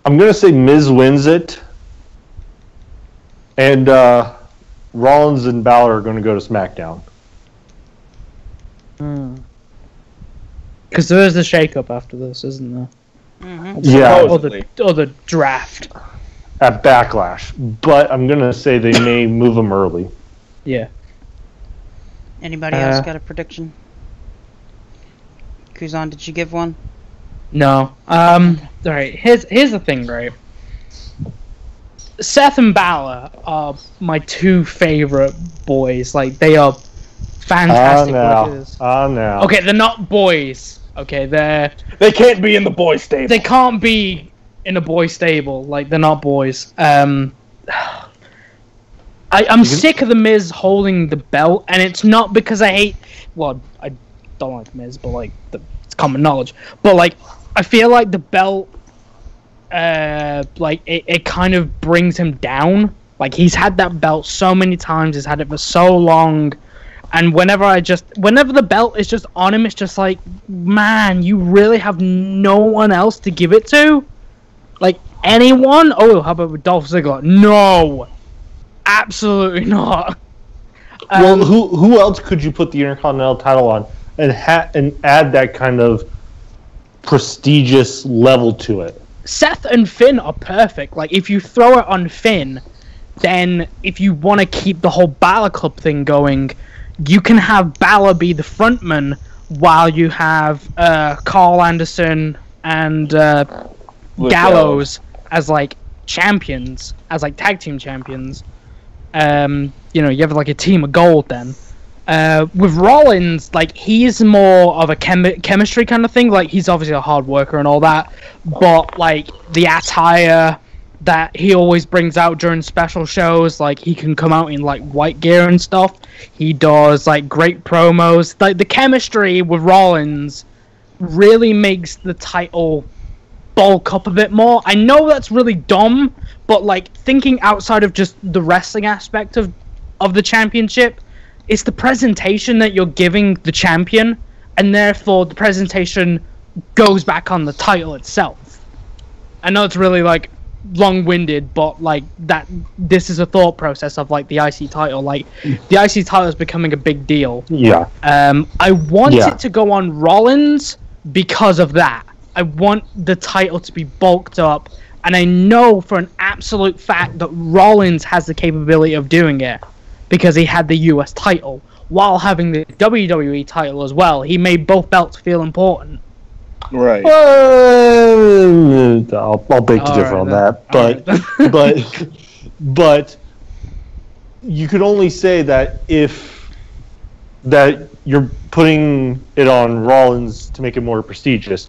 I'm going to say Miz wins it. And Rollins and Balor are going to go to SmackDown. Because there is a shake-up after this, isn't there? Yeah, or the draft. at Backlash. But I'm gonna say they may move him early. Yeah. Anybody else got a prediction? Kuzan, did you give one? No. Alright, here's the thing, right? Seth and Balor are my two favorite boys. Like, they are fantastic workers. No. Okay, they're not boys. Okay, They can't be in the boy stable. they can't be in a boy stable. Like, they're not boys. I'm sick of the Miz holding the belt, and it's not because I hate. Well, I don't like the Miz, but like it's common knowledge. But like, I feel like the belt, like it kind of brings him down. Like, he's had that belt so many times. He's had it for so long, and whenever the belt is just on him, it's just like, man, you really have no one else to give it to. Like, anyone? Oh, how about with Dolph Ziggler? No. Absolutely not. Well, who else could you put the Intercontinental title on and add that kind of prestigious level to it? Seth and Finn are perfect. Like, if you throw it on Finn, then if you want to keep the whole Balor Club thing going, you can have Balor be the frontman while you have Carl Anderson and Gallows as like champions, as like tag team champions. You have like a team of gold then. With Rollins, like, he's more of a chemistry kind of thing. Like, he's obviously a hard worker and all that, but like the attire that he always brings out during special shows, like, he can come out in like white gear and stuff. He does like great promos. Like, the chemistry with Rollins really makes the title bulk up a bit more. I know that's really dumb, but like, thinking outside of just the wrestling aspect of the championship, it's the presentation that you're giving the champion, and therefore the presentation goes back on the title itself. I know it's really like long-winded, but like this is a thought process of like the IC title. Like, the IC title is becoming a big deal. Yeah. I want it to go on Rollins because of that. I want the title to be bulked up, and I know for an absolute fact that Rollins has the capability of doing it because he had the US title while having the WWE title as well. He made both belts feel important. Right. I'll beg to differ on that, but you could only say that that you're putting it on Rollins to make it more prestigious.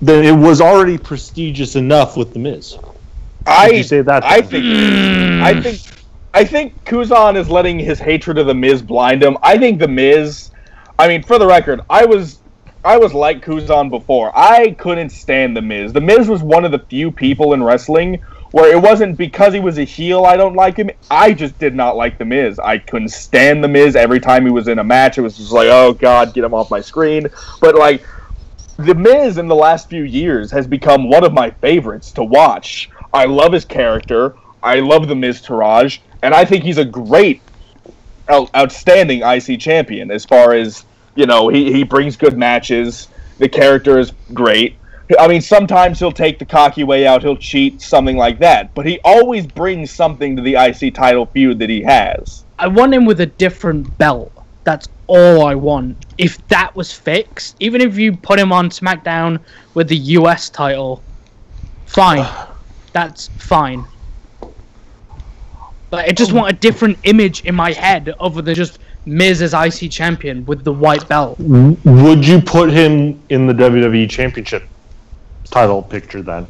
Then it was already prestigious enough with the Miz. Would you say that? I think Kuzan is letting his hatred of the Miz blind him. I think the Miz. I mean, for the record, I was like Kuzan before. I couldn't stand the Miz. The Miz was one of the few people in wrestling where it wasn't because he was a heel I don't like him. I just did not like the Miz. I couldn't stand the Miz. Every time he was in a match, it was just like, oh god, get him off my screen. But like, the Miz in the last few years has become one of my favorites to watch. I love his character. I love the Miz-tourage. And I think he's a great, outstanding IC champion as far as, he brings good matches. The character is great. I mean, sometimes he'll take the cocky way out. He'll cheat, something like that. But he always brings something to the IC title feud that he has. I want him with a different belt. That's all I want. If that was fixed, even if you put him on SmackDown with the US title, fine. That's fine. But I just want a different image in my head other than just Miz as IC champion with the white belt. Would you put him in the WWE Championship title picture then?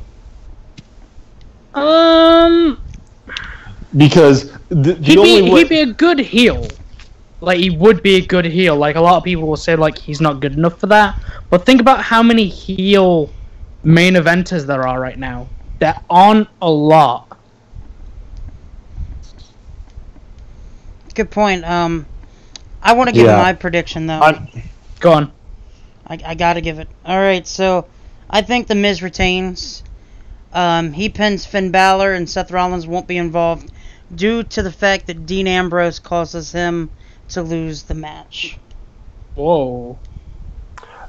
Because he'd be a good heel. Like, he would be a good heel. Like, a lot of people will say, like, he's not good enough for that. But think about how many heel main eventers there are right now. There aren't a lot. Good point. I want to give my prediction, though. Go on. I gotta give it. Alright, so I think The Miz retains. He pins Finn Balor, and Seth Rollins won't be involved due to the fact that Dean Ambrose causes him to lose the match. Whoa.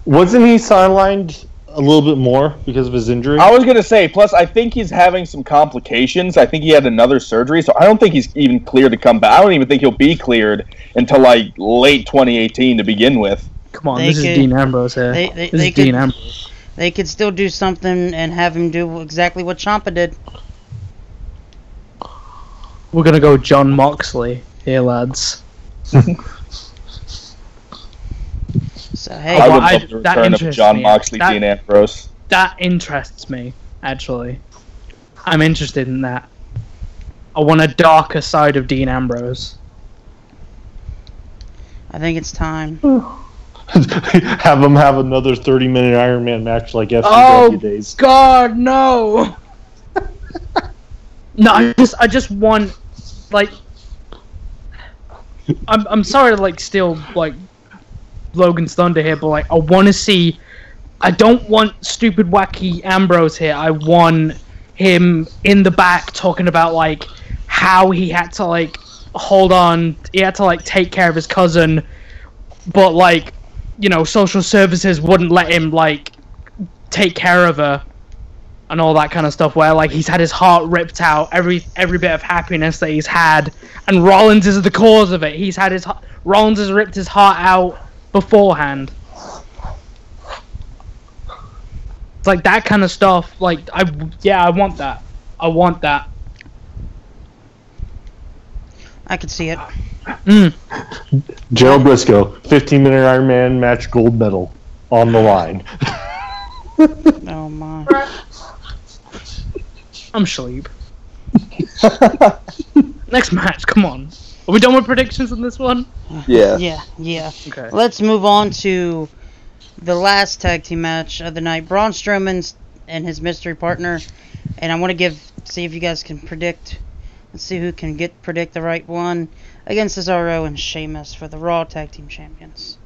Wasn't he sidelined a little bit more because of his injury. I was gonna say, plus I think he's having some complications. I think he had another surgery, so I don't think he's even cleared to come back. I don't even think he'll be cleared until like late 2018 to begin with. Come on, this is Dean Ambrose here. This is Dean Ambrose. They could still do something and have him do exactly what Ciampa did. We're gonna go John Moxley here, lads. So hey, I would love the return of John Moxley, Dean Ambrose. That interests me, actually. I'm interested in that. I want a darker side of Dean Ambrose. I think it's time. Have him have another 30-minute Iron Man match like FOW days. God, no! No, I just want, like, I'm sorry to like steal like Logan's thunder here, but like I want to see. I don't want stupid wacky Ambrose here. I want him in the back talking about like how he had to like hold on. He had to like take care of his cousin, but like, you know, social services wouldn't let him like take care of her and all that kind of stuff, where like he's had his heart ripped out, every bit of happiness that he's had, and Rollins is the cause of it. Rollins has ripped his heart out beforehand. It's like that kind of stuff. Like I want that. I want that. I could see it. Gerald Briscoe, 15-minute Iron Man match, gold medal on the line. Oh my. I'm sleep. Next match, come on. Are we done with predictions on this one? Yeah. Yeah. Okay. Let's move on to the last tag team match of the night. Braun Strowman and his mystery partner. And I want to see if you guys can predict. Let's see who can predict the right one against Cesaro and Sheamus for the Raw Tag Team Champions.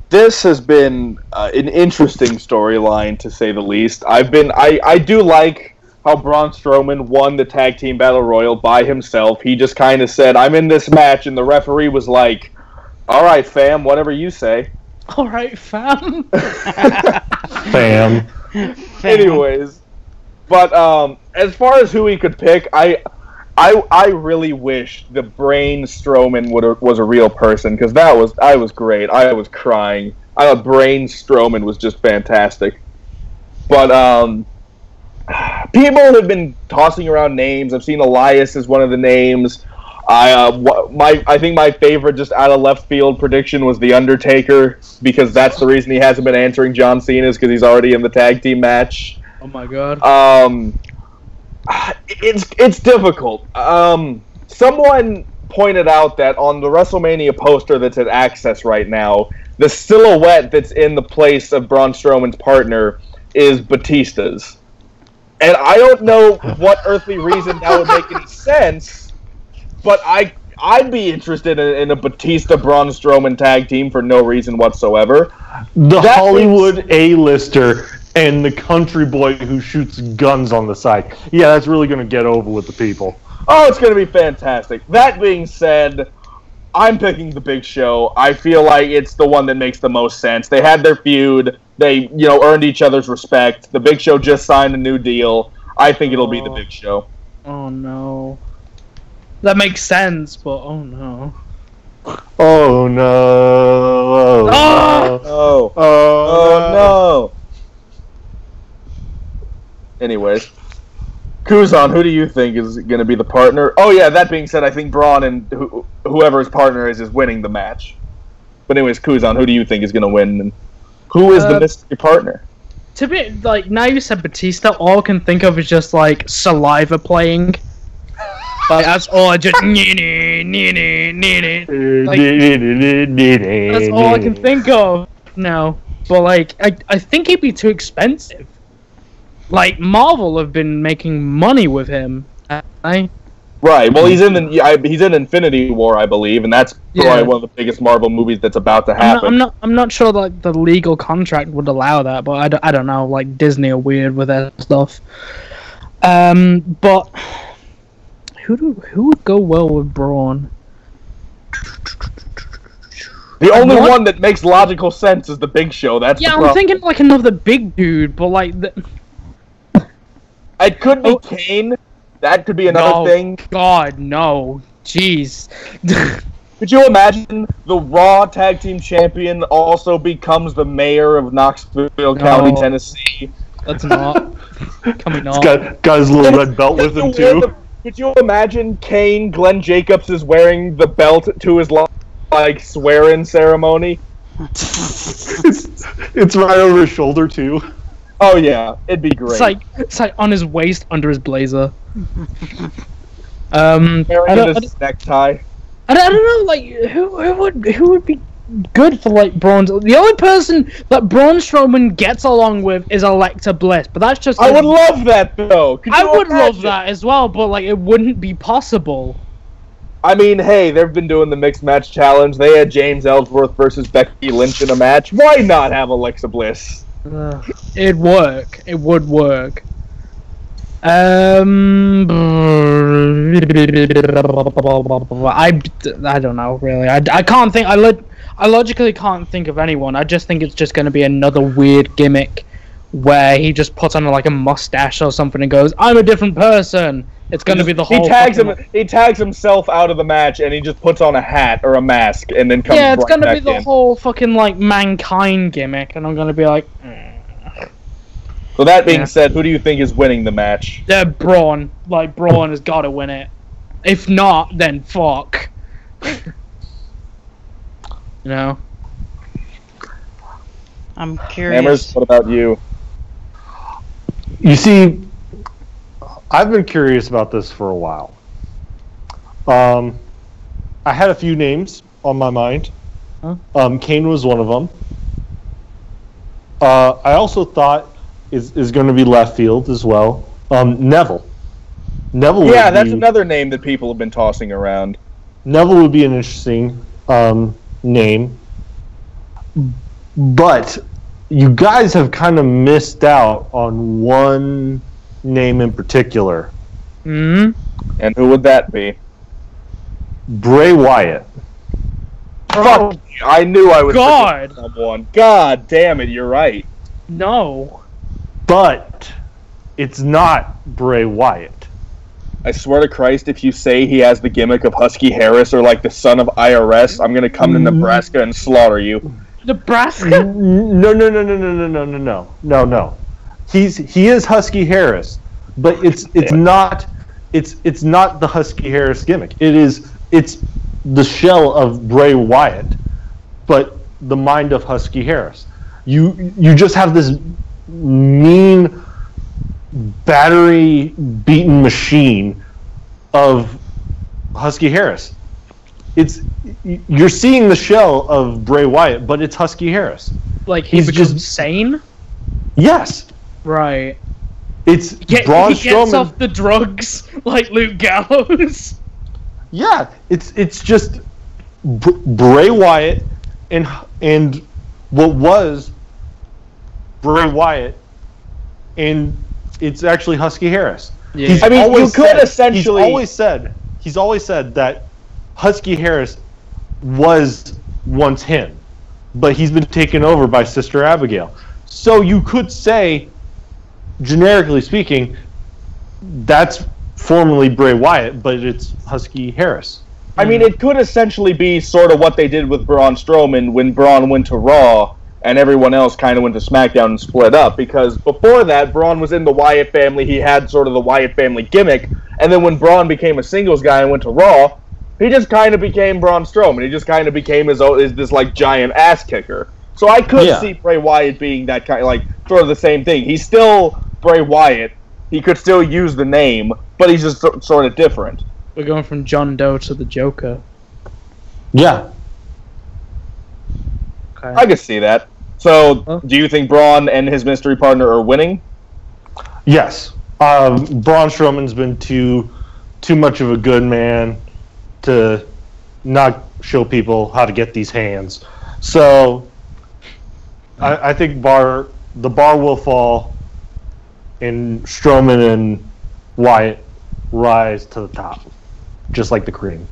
This has been an interesting storyline, to say the least. I do like how Braun Strowman won the Tag Team Battle Royal by himself. He just kind of said, I'm in this match, and the referee was like, alright, fam, whatever you say. Alright, fam. Fam. Anyways, but as far as who he could pick, I really wish the Braun Strowman was a real person, because I was great. I was crying. I thought Braun Strowman was just fantastic. But people have been tossing around names. I've seen Elias as one of the names. I think my favorite, just out of left field prediction, was The Undertaker, because that's the reason he hasn't been answering John Cena's, because he's already in the tag team match. Oh my god. It's difficult. Someone pointed out that on the WrestleMania poster that's at Access right now, the silhouette that's in the place of Braun Strowman's partner is Batista's. And I don't know what earthly reason that would make any sense, but I'd be interested in a Batista-Braun Strowman tag team for no reason whatsoever. That Hollywood A-lister and the country boy who shoots guns on the side. Yeah, that's really going to get over with the people. Oh, it's going to be fantastic. That being said, I'm picking the Big Show. I feel like it's the one that makes the most sense. They had their feud. They, earned each other's respect. The Big Show just signed a new deal. I think it'll be the Big Show. Oh no. That makes sense, but oh no. Oh no. Oh no. Anyways. Kuzan, who do you think is going to be the partner? Oh yeah, that being said, I think Braun and whoever his partner is winning the match. But anyways, Kuzan, who do you think is going to win? And who is the mystery partner? To be, like, now you said Batista, all I can think of is just, like, saliva playing. Like, that's all I just... Like, that's all I can think of now. But, like, I think he'd be too expensive. Like, Marvel have been making money with him. Right. Well, he's in Infinity War, I believe, and that's probably one of the biggest Marvel movies that's about to happen. I'm not sure like the legal contract would allow that, but I don't know. Like Disney are weird with that stuff. But who would go well with Braun? The only What? one that makes logical sense is the Big Show. That's Yeah, the I'm problem. thinking like another big dude, but like It could be Oh. Kane. That could be another no, thing. God, no, jeez. Could you imagine the Raw Tag Team Champion also becomes the mayor of Knoxville County, No. Tennessee? Let's not. Can we He's not? got his little red belt with him too. Could you imagine Kane, Glenn Jacobs is wearing the belt to his like swearing ceremony? It's right over his shoulder too. Oh yeah, it'd be great. It's like on his waist under his blazer. Wearing I don't, his necktie. I don't know, like who would be good for like Braun? The only person that Braun Strowman gets along with is Alexa Bliss, but that's just. I would love that though. Could I you would love imagine? that as well, but like it wouldn't be possible. I mean, hey, they've been doing the mixed match challenge. They had James Ellsworth versus Becky Lynch in a match. Why not have Alexa Bliss? It'd work. It would work. I don't know really. I can't think. I logically can't think of anyone. I just think it's just going to be another weird gimmick where he just puts on like a mustache or something and goes, "I'm a different person." It's going to be the whole. He tags himself out of the match and he just puts on a hat or a mask and then comes. Yeah, it's right going to back be the in. whole fucking like Mankind gimmick, and I'm going to be like, So that being Yeah. said, who do you think is winning the match? yeah, Braun. Like Braun has got to win it. If not, then fuck. You know. I'm curious. Hammers, what about you? You see, I've been curious about this for a while. I had a few names on my mind. Huh? Kane was one of them. I also thought is going to be left field as well. Neville. Neville. Yeah, would that's be, another name that people have been tossing around. Neville would be an interesting name. But you guys have kind of missed out on one name in particular. Hmm. And who would that be? Bray Wyatt. Fuck! you, I knew I was God. forgetting someone. God damn it, you're right. No. But it's not Bray Wyatt. I swear to Christ, if you say he has the gimmick of Husky Harris or like the son of IRS, I'm gonna come to Nebraska and slaughter you. Nebraska? No. He is Husky Harris, but it's not the Husky Harris gimmick. It's the shell of Bray Wyatt, but the mind of Husky Harris. You just have this mean battery beaten machine of Husky Harris. You're seeing the shell of Bray Wyatt, but it's Husky Harris. Like he He's becomes just- sane? Yes, Right. it's He Braun gets Strowman. off the drugs like Luke Gallows. Yeah, it's just Bray Wyatt and what was Bray Wyatt, and it's actually Husky Harris. Yeah. He's I mean, always you could said- essentially- he's always said that Husky Harris was once him, but he's been taken over by Sister Abigail. So you could say, generically speaking, that's formerly Bray Wyatt, but it's Husky Harris. I mean, it could essentially be sort of what they did with Braun Strowman when Braun went to Raw and everyone else kind of went to SmackDown and split up, because before that, Braun was in the Wyatt family, he had sort of the Wyatt family gimmick, and then when Braun became a singles guy and went to Raw, he just kind of became Braun Strowman. He just kind of became this like giant ass kicker. So I could Yeah. see Bray Wyatt being that kind of like sort of the same thing. He's still Bray Wyatt. He could still use the name, but he's just sort of different. We're going from John Doe to the Joker. Yeah. Okay. I could see that. So, Huh? do you think Braun and his mystery partner are winning? Yes. Braun Strowman's been too much of a good man to not show people how to get these hands. So I think the bar will fall and Strowman and Wyatt rise to the top, just like the cream.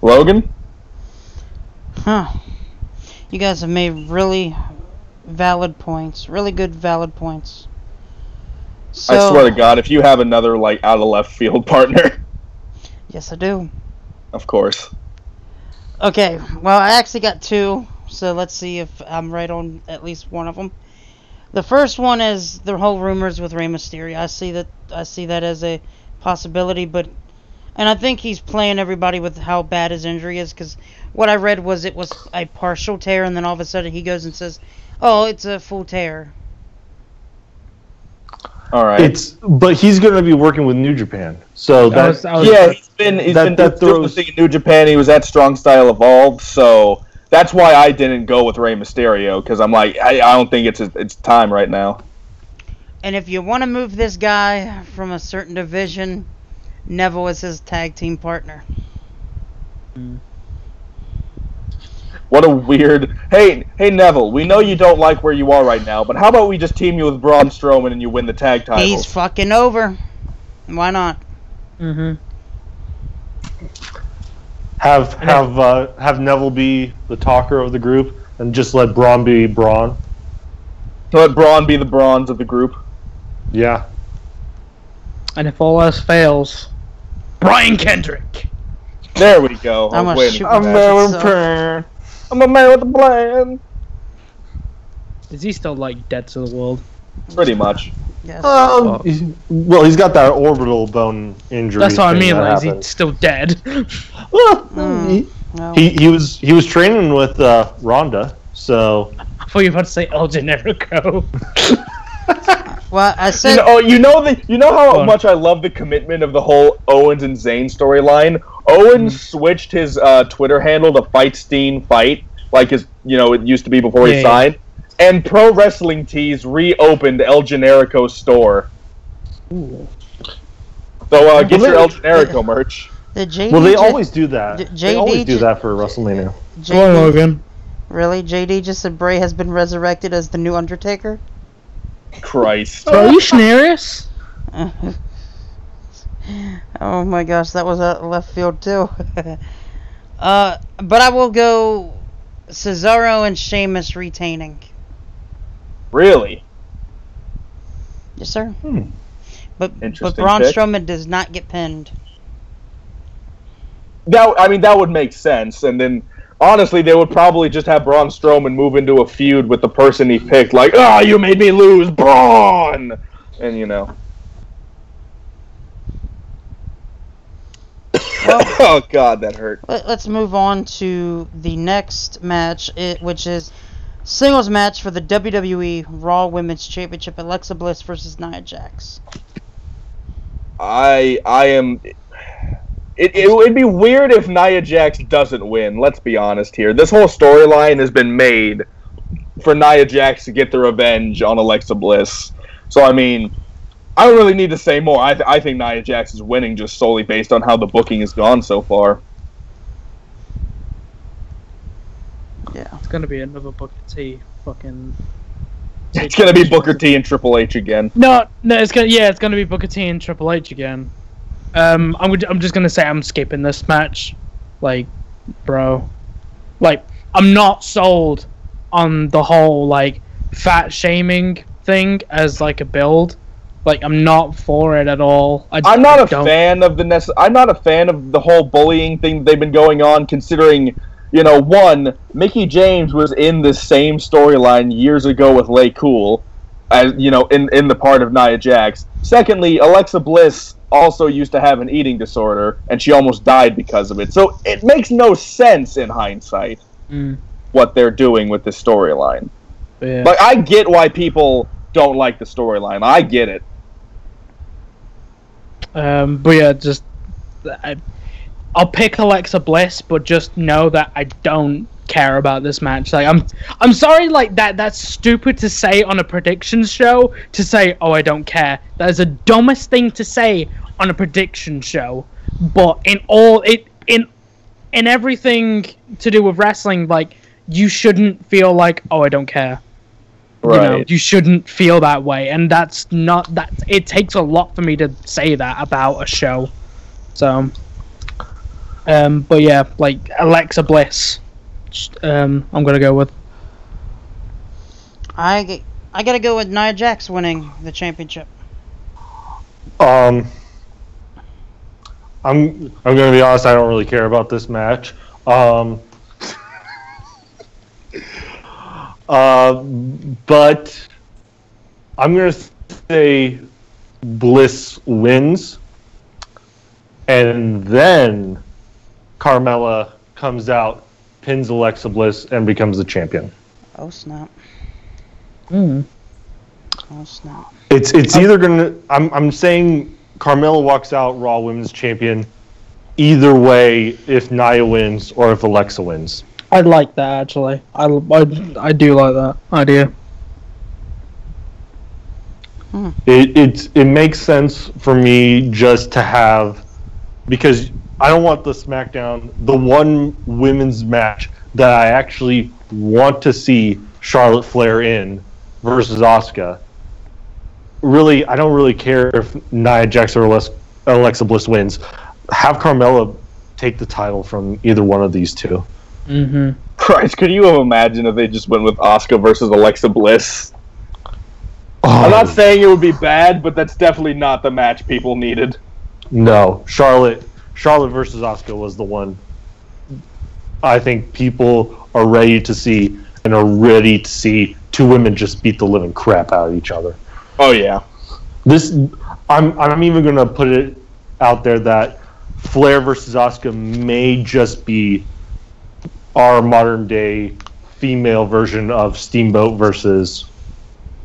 Logan? Huh. You guys have made really valid points. Really good valid points. So, I swear to God, if you have another, like, out of left field partner. Yes, I do. Of course. Okay, well, I actually got two, so let's see if I'm right on at least one of them. The first one is the whole rumors with Rey Mysterio. I see that as a possibility, and I think he's playing everybody with how bad his injury is, because what I read was it was a partial tear, and then all of a sudden he goes and says, "Oh, it's a full tear." All right. But he's going to be working with New Japan, so he's been doing the thing in New Japan. He was at Strong Style Evolved, so that's why I didn't go with Rey Mysterio, because I'm like, I don't think it's time right now. And if you want to move this guy from a certain division, Neville is his tag team partner. What a weird... Hey, Neville, we know you don't like where you are right now, but how about we just team you with Braun Strowman and you win the tag titles? He's fucking over. Why not? Mm-hmm. Have Neville be the talker of the group and just let Braun be Braun. Let Braun be the bronze of the group. Yeah. And if all else fails, Brian Kendrick. There we go. I'm a shoot. I'm a man with a plan. Is he still like dead to the world? Pretty much. Yes. He's got that orbital bone injury. That's what I mean. Like, is he happened. still dead? No. He was training with Ronda, so. I thought you were about to say El Generico. Well, I said. You know how much I love the commitment of the whole Owens and Zayn storyline. Owens switched his Twitter handle to Fightstein Fight, like it used to be before he signed. And Pro Wrestling Tees reopened El Generico's store. Ooh. So get your El Generico merch. They always do that. They always do that for WrestleMania. Come on, Logan. Really? JD just said Bray has been resurrected as the new Undertaker? Christ. Are you serious? Oh my gosh, that was a left field too. But I will go Cesaro and Sheamus retaining. Really? Yes, sir. But Interesting Braun pick. Strowman does not get pinned. That would make sense, and then honestly, they would probably just have Braun Strowman move into a feud with the person he picked, like, you made me lose, Braun! And, Well, oh, God, that hurt. let's move on to the next match, which is singles match for the WWE Raw Women's Championship, Alexa Bliss versus Nia Jax. It'd be weird if Nia Jax doesn't win, let's be honest here. This whole storyline has been made for Nia Jax to get the revenge on Alexa Bliss. So, I mean, I don't really need to say more. I think Nia Jax is winning just solely based on how the booking has gone so far. Yeah. It's gonna be another Booker T fucking. It's gonna be Booker T and Triple H again. No, it's gonna be Booker T and Triple H again. I'm just gonna say I'm skipping this match, like, bro, like I'm not sold on the whole like fat shaming thing as like a build. Like I'm not for it at all. I'm not a fan of the whole bullying thing they've been going on. Considering, one, Mickie James was in the same storyline years ago with Lay Cool, as in the part of Nia Jax. Secondly, Alexa Bliss also used to have an eating disorder, and she almost died because of it. So it makes no sense in hindsight what they're doing with this storyline. Yeah. Like, I get why people don't like the storyline. I get it. But yeah, I'll pick Alexa Bliss, but just know that I don't care about this match. Like I'm sorry, like that's stupid to say on a predictions show, to say, oh, I don't care. That is the dumbest thing to say on a prediction show. But in everything to do with wrestling, like, you shouldn't feel like, oh, I don't care. Right. You shouldn't feel that way, and that's not that. It takes a lot for me to say that about a show. So But yeah, like Alexa Bliss. I'm gonna go with. I gotta go with Nia Jax winning the championship. I'm gonna be honest. I don't really care about this match. But I'm gonna say Bliss wins, and then Carmella comes out, pins Alexa Bliss, and becomes the champion. Oh snap! Mm. Oh snap! It's either gonna. I'm saying Carmella walks out Raw Women's Champion. Either way, if Nia wins or if Alexa wins. I like that actually. I do like that idea. It makes sense for me just to have, because I don't want the SmackDown, the one women's match that I actually want to see Charlotte Flair in versus Asuka. Really, I don't really care if Nia Jax or Alexa Bliss wins. Have Carmella take the title from either one of these two. Mm-hmm. Christ, could you have imagined if they just went with Asuka versus Alexa Bliss? I'm not saying it would be bad, but that's definitely not the match people needed. No, Charlotte versus Asuka was the one I think people are ready to see, and are ready to see two women just beat the living crap out of each other. Oh yeah. I'm even gonna put it out there that Flair versus Asuka may just be our modern day female version of Steamboat versus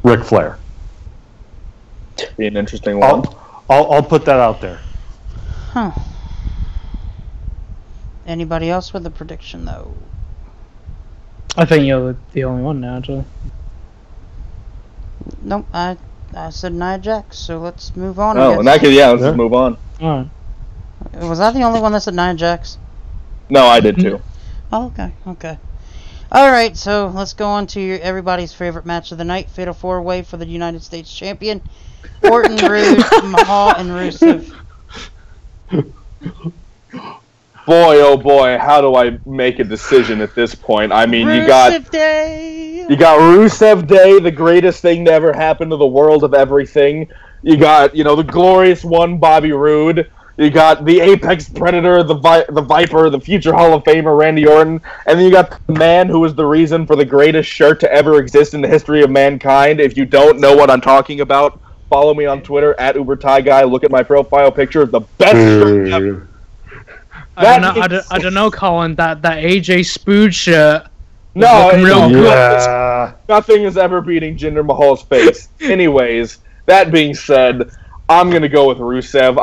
Ric Flair. Be an interesting one. I'll put that out there. Huh. Anybody else with a prediction though? I think you're the only one now, actually. Nope. I said Nia Jax, so let's move on. Oh, in that case, let's just move on. Alright. Was I the only one that said Nia Jax? No, I did too. Oh, okay. Alright, so let's go on to everybody's favorite match of the night. Fatal 4-Way for the United States Champion. Orton, Rude, Mahal, and Rusev. Boy, oh boy, how do I make a decision at this point? I mean, you got Rusev Day, the greatest thing to ever happen to the world of everything. You got, the glorious one, Bobby Roode. You got the Apex Predator, the Viper, the future Hall of Famer, Randy Orton. And then you got the man who was the reason for the greatest shirt to ever exist in the history of mankind. If you don't know what I'm talking about, follow me on Twitter, @UberTieGuy. Look at my profile picture. The best shirt ever. I don't know, Colin. That AJ Spood shirt. No, real good. Nothing is ever beating Jinder Mahal's face. Anyways, that being said, I'm gonna go with Rusev.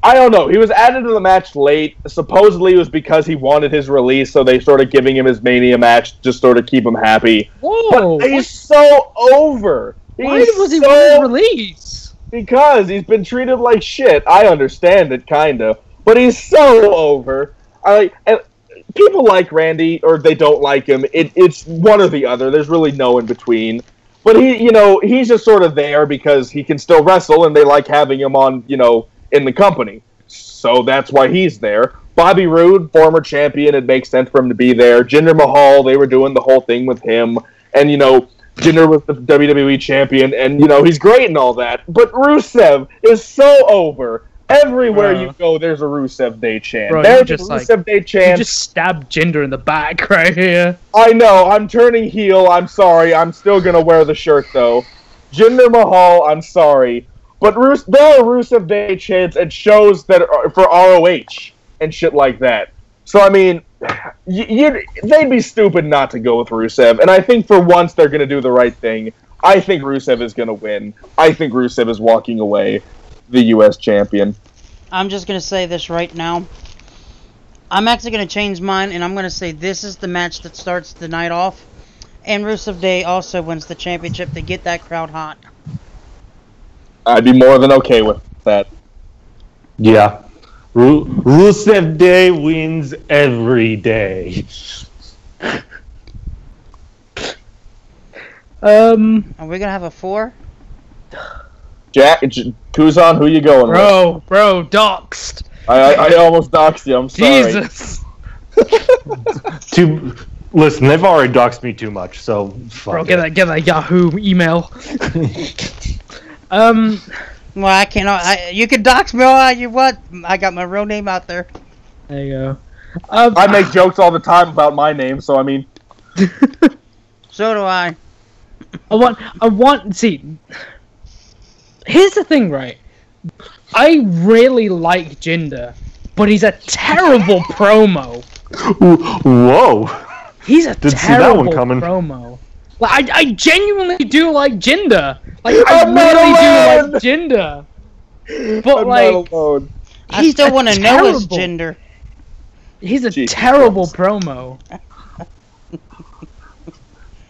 I don't know. He was added to the match late. Supposedly it was because he wanted his release, so they started giving him his Mania match just sort of keep him happy. Whoa! But he's so over. Why was he wanting his release? Because he's been treated like shit. I understand it, kinda. But he's so over. And people like Randy, or they don't like him. It's one or the other. There's really no in between. But he's just sort of there because he can still wrestle, and they like having him on, in the company. So that's why he's there. Bobby Roode, former champion, it makes sense for him to be there. Jinder Mahal, they were doing the whole thing with him. And, Jinder was the WWE champion, and, he's great and all that. But Rusev is so over. Everywhere you go, there's a Rusev Day chant. There's a Rusev Day chant. You just stabbed Jinder in the back right here. I know, I'm turning heel, I'm sorry. I'm still going to wear the shirt, though. Jinder Mahal, I'm sorry. But there are Rusev Day chants at shows that are for ROH and shit like that. So, I mean, they'd be stupid not to go with Rusev. And I think for once they're going to do the right thing. I think Rusev is going to win. I think Rusev is walking away the U.S. champion. I'm just going to say this right now. I'm actually going to change mine, and I'm going to say this is the match that starts the night off. And Rusev Day also wins the championship to get that crowd hot. I'd be more than okay with that. Yeah. Rusev Day wins every day. Are we gonna have a 4? Jack, Kuzan, who you going with? Bro, doxed. I almost doxed you. I'm sorry. Jesus. Listen, they've already doxed me too much, so fuck Bro, it. get that Yahoo email. Well, I cannot. You can dox me all you want. I got my real name out there. There you go. I make jokes all the time about my name, so I mean. So do I. I want. See, here's the thing, right? I really like Jinder, but he's a terrible promo. Whoa! He's a Didn't see that terrible one coming. promo. Like, I genuinely do like Jinder. Like, I I'm not really alone! do like Jinder. But I'm like, not alone. I still want to know his terrible- gender. He's a Jesus terrible Christ. promo.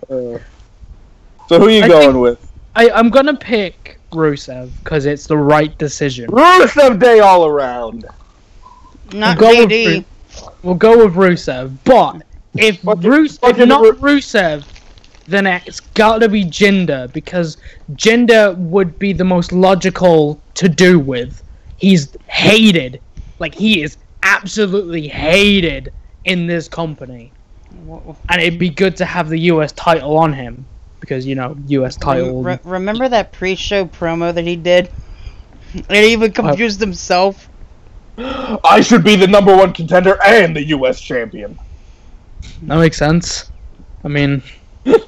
So who are you I going think- with? I'm gonna pick Rusev because it's the right decision. Rusev Day all around. Not Go with JD. We'll go with Rusev, but if Fuck it- if fuck it, not Ru- Rusev, then it's gotta be Jinder because Jinder would be the most logical to do with. He's hated, like he is absolutely hated in this company, and it'd be good to have the US title on him because you know US title. Remember that pre-show promo that he did? And he even confused himself. I should be the #1 contender and the U.S. champion. That makes sense. I mean,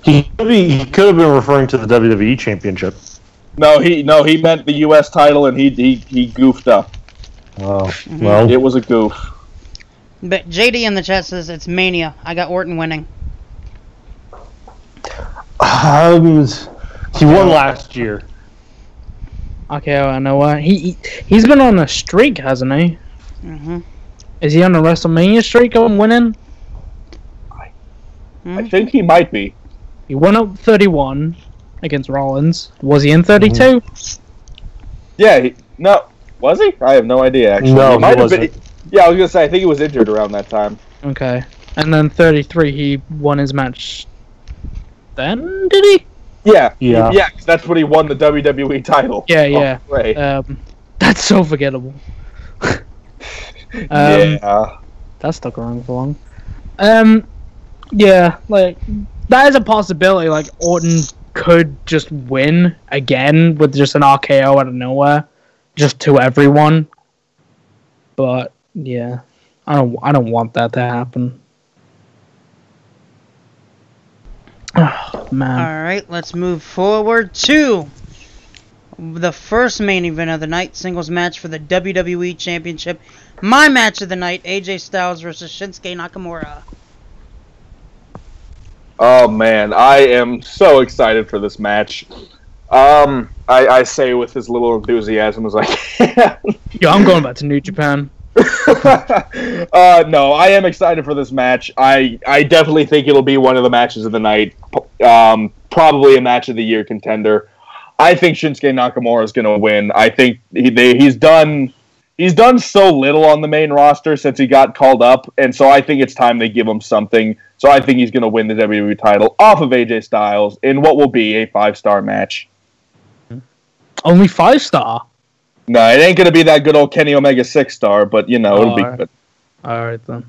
He could have been referring to the WWE Championship. No, he meant the U.S. title, and he goofed up. Oh, well. It was a goof. But JD in the chat says it's Mania. I got Orton winning. He won last year. okay, I know what he's been on a streak, hasn't he? Mm-hmm. Is he on a WrestleMania streak of winning? I think he might be. He won up 31 against Rollins. Was he in 32? Yeah, no. Was he? I have no idea, actually. No, he might have wasn't. been. Yeah, I was going to say, I think he was injured around that time. Okay. And then 33, he won his match. Then did he? Yeah. Yeah. Yeah, 'cause that's when he won the WWE title. Yeah. Oh, right. That's so forgettable. Yeah. That stuck around for long. Yeah, like that is a possibility. Like Orton could just win again with just an RKO out of nowhere, just to everyone. But yeah, I don't want that to happen. Oh, man. Alright, let's move forward to the first main event of the night. Singles match for the WWE Championship. My match of the night, AJ Styles versus Shinsuke Nakamura. Oh, man. I am so excited for this match. I say with as little enthusiasm as I can. Yo, I'm going back to New Japan. No, I am excited for this match. I definitely think it'll be one of the matches of the night. Probably a match of the year contender. I think Shinsuke Nakamura is going to win. I think he's done so little on the main roster since he got called up, and so I think it's time they give him something. So I think he's going to win the WWE title off of AJ Styles in what will be a 5-star match. Only 5-star. No, it ain't going to be that good old Kenny Omega 6-star, but you know it'll be Alright. good. All right then.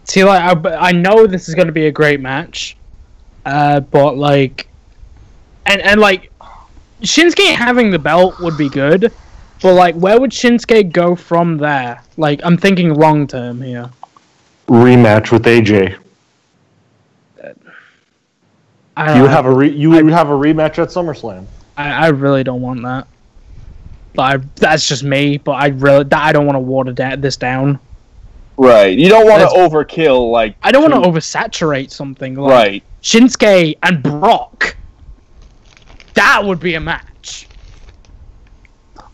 See, like I know this is going to be a great match, but like, and like, Shinsuke having the belt would be good, but like, where would Shinsuke go from there? Like, I'm thinking long term here. Rematch with AJ. I You would have a rematch at SummerSlam. I really don't want that. But that's just me. But I don't want to water this down. Right. You don't want to That's- overkill, like... I don't want to oversaturate something. Like Right. Shinsuke and Brock. That would be a match.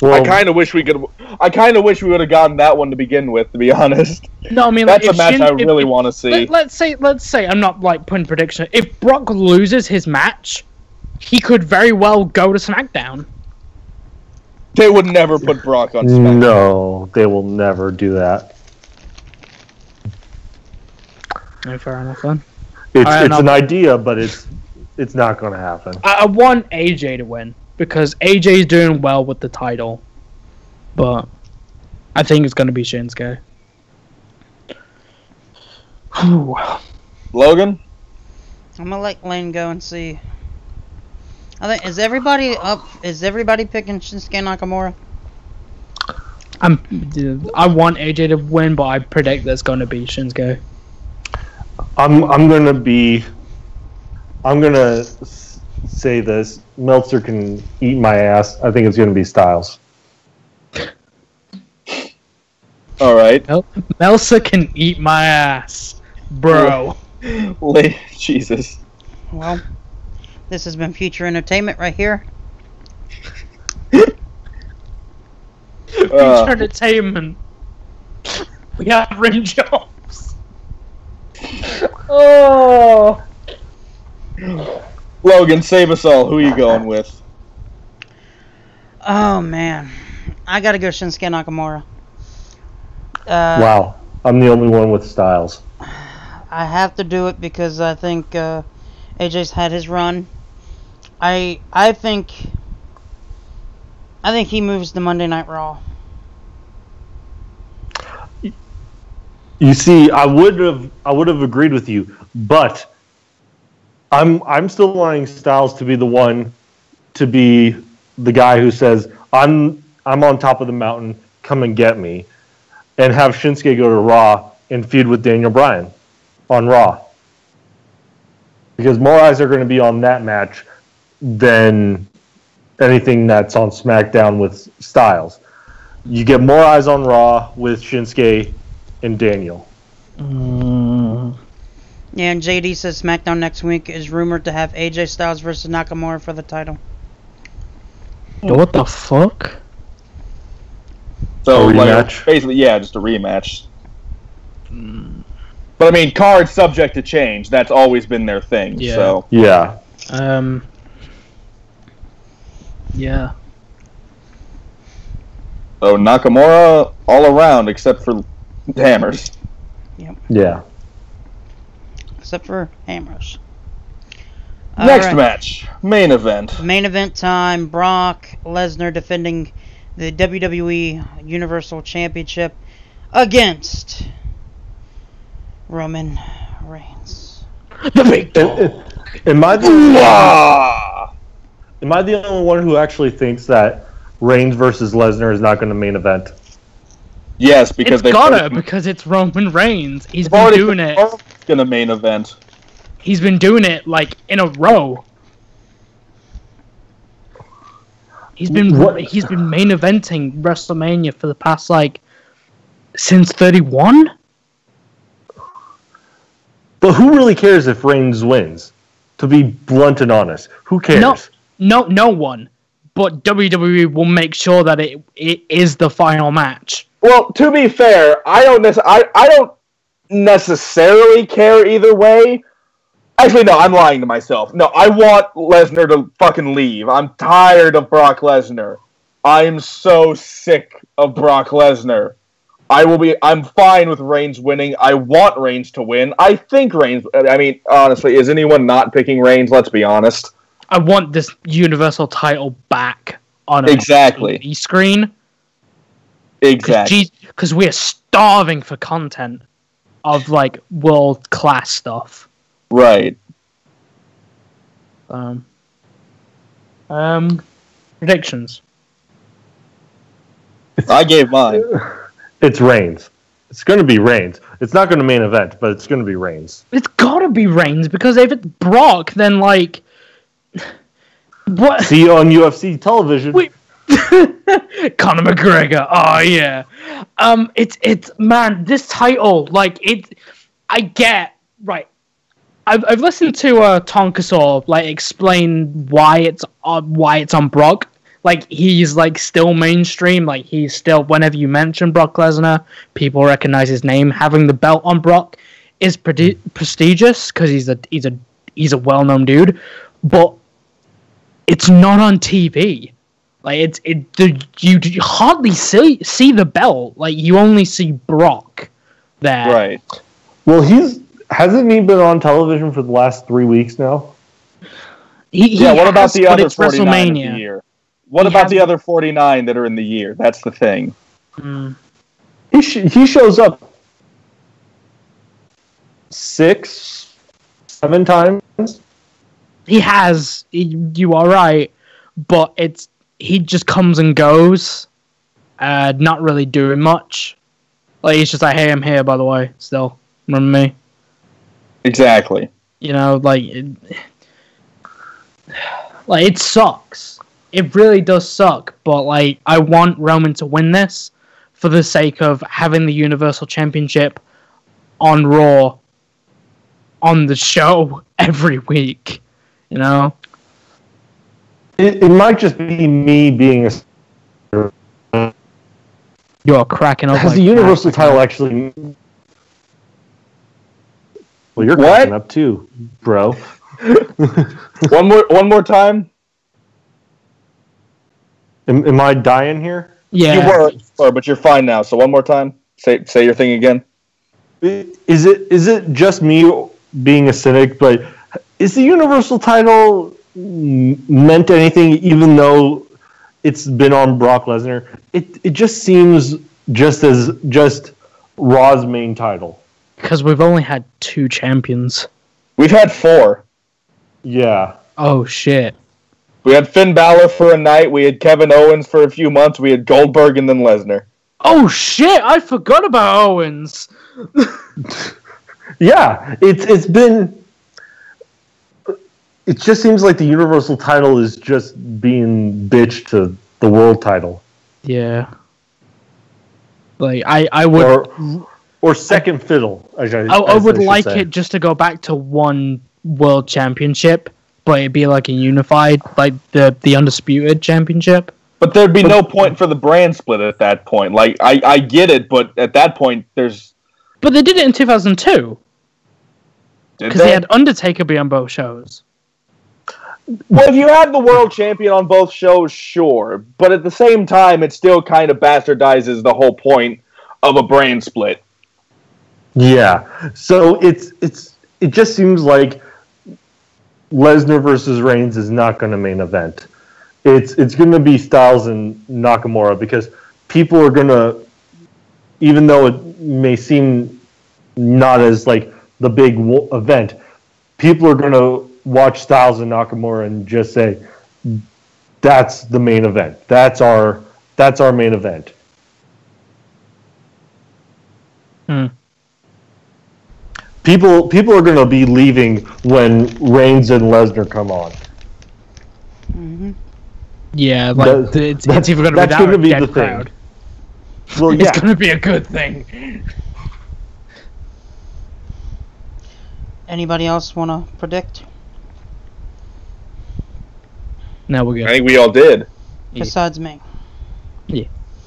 Well, I kind of wish we would have gotten that one to begin with, to be honest. No, I mean That's like, a match I really want to see. Let's say I'm not like putting prediction. If Brock loses his match, he could very well go to SmackDown. They would never put Brock on SmackDown. no, they will never do that. No, fair enough then. It's an idea, but it's not going to happen. I want AJ to win because AJ's doing well with the title, but I think it's going to be Shinsuke. Logan? I'm gonna let Lane go and see. I think is everybody picking Shinsuke Nakamura? I want AJ to win, but I predict there's going to be Shinsuke. I'm gonna say this. Meltzer can eat my ass. I think it's gonna be Styles. All right. Meltzer can eat my ass, bro. Jesus. Well, this has been future entertainment right here. Future entertainment. We have ring jobs. Oh. Logan, save us all. Who are you going with? Oh man, I gotta go Shinsuke Nakamura. Wow, I'm the only one with Styles. I have to do it because I think AJ's had his run. I think he moves to Monday Night Raw. You see, I would have agreed with you, but I'm still wanting Styles to be the one to be the guy who says, I'm on top of the mountain, come and get me, and have Shinsuke go to Raw and feud with Daniel Bryan on Raw. Because more eyes are going to be on that match than anything that's on SmackDown with Styles. You get more eyes on Raw with Shinsuke and Daniel. Yeah, and JD says SmackDown next week is rumored to have AJ Styles versus Nakamura for the title. What the fuck? So, A rematch? like, basically, yeah, just a rematch. But I mean, cards subject to change. That's always been their thing. Yeah. So Yeah. Yeah. So Nakamura all around, except for hammers. Yeah. Except for hammers. Next Alright. match, main event. Main event time. Brock Lesnar defending the WWE Universal Championship against Roman Reigns. The big Am I the only one who actually thinks that Reigns versus Lesnar is not going to main event? Yes, because It's gotta, because it's Roman Reigns. He's they've been already doing it. Gonna main event. He's been doing it like in a row. He's been main eventing WrestleMania for the past since 31. But who really cares if Reigns wins? To be blunt and honest, who cares? No one. But WWE will make sure that it is the final match. Well, to be fair, I don't necessarily care either way. Actually, no, I'm lying to myself. No, I want Lesnar to fucking leave. I'm tired of Brock Lesnar. I'm so sick of Brock Lesnar. I'm fine with Reigns winning. I want Reigns to win. I think Reigns, I mean, honestly, is anyone not picking Reigns? Let's be honest. I want this Universal title back on a TV screen. Exactly. Because we're starving for content of world-class stuff. Right. Predictions. I gave mine. It's Reigns. It's going to be Reigns. It's not going to main event, but it's going to be Reigns. It's gotta be Reigns, because if it's Brock, then what? See you on UFC television. Wait. Conor McGregor. Oh yeah. It's man, this title, I get right. I've listened to Tonkasaw explain why it's on Brock. He's still mainstream. He's still, whenever you mention Brock Lesnar, people recognize his name. Having the belt on Brock is prestigious because he's a well-known dude, but it's not on TV. You hardly see the belt. You only see Brock there. Right. Well, Hasn't he been on television for the last 3 weeks now? What about the other 49 of WrestleMania. the year? What about the other 49 that are in the year? That's the thing. He shows up 6, 7 times. He has. You are right, but he just comes and goes, not really doing much. Like he's just like, hey, I'm here, by the way. Still, remember me? Exactly. You know, like it sucks. It really does suck. But like, I want Roman to win this for the sake of having the Universal Championship on Raw on the show every week. You know, it might just be me being a. You're cracking up. Has like the Universal title actually? Well, you're cracking up too, bro. One more time. Am I dying here? Yeah, You were, but you're fine now. So one more time. Say your thing again. Is it just me being a cynic? But is the Universal title meant anything, even though it's been on Brock Lesnar? It just seems just Raw's main title. because we've only had 2 champions. We've had 4. Yeah. Oh shit. We had Finn Balor for a night. We had Kevin Owens for a few months. We had Goldberg and then Lesnar. Oh shit! I forgot about Owens. Yeah, it's been. It just seems like the Universal title is just being bitched to the world title. Yeah. Like I would or second fiddle. I would like it just to go back to one world championship, but it'd be like a unified, like the undisputed championship. But there'd be no point for the brand split at that point. Like I get it, but at that point there's. But they did it in 2002 because they had Undertaker be on both shows. Well, if you had the world champion on both shows, sure. But at the same time, it still kind of bastardizes the whole point of a brand split. Yeah. So it just seems like Lesnar versus Reigns is not going to main event. It's going to be Styles and Nakamura because people are going to, even though it may seem not as like the big event, people are going to watch Styles and Nakamura and just say, that's the main event. That's our main event. People are going to be leaving when Reigns and Lesnar come on. Mm-hmm. Yeah, like it's even going to be that's going to be dead the crowd. thing. Well, It's going to be a good thing. Anybody else want to predict? No, we're good. I think we all did. Besides me.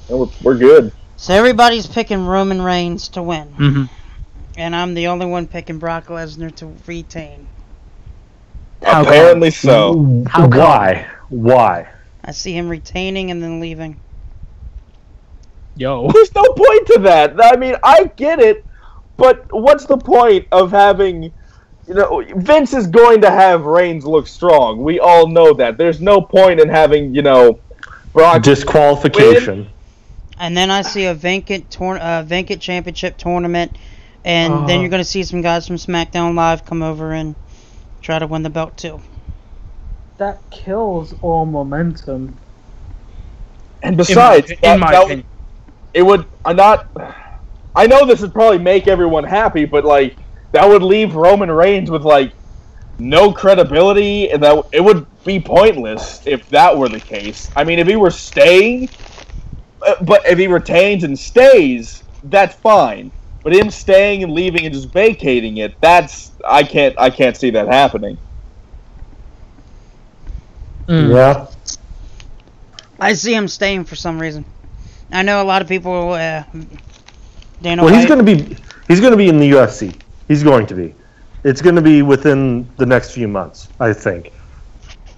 We're good. So everybody's picking Roman Reigns to win. Mm-hmm. And I'm the only one picking Brock Lesnar to retain. Apparently so. How come? Why? I see him retaining and then leaving. Yo. There's no point to that. I mean, I get it, but what's the point of having... You know, Vince is going to have Reigns look strong. We all know that. There's no point in having, Brock Disqualification. win. And then I see a vacant championship tournament, and then you're going to see some guys from SmackDown Live come over and try to win the belt too. That kills all momentum. And besides, in my opinion. It would not... I know this would probably make everyone happy, but, like, that would leave Roman Reigns with, like, no credibility, and that it would be pointless if that were the case. I mean, if he were staying, but if he retains and stays, that's fine. But him staying and leaving and just vacating it, I can't see that happening. Yeah. I see him staying for some reason. I know a lot of people. Dana Well, he's White. going to be in the UFC. He's going to be. It's going to be within the next few months, I think.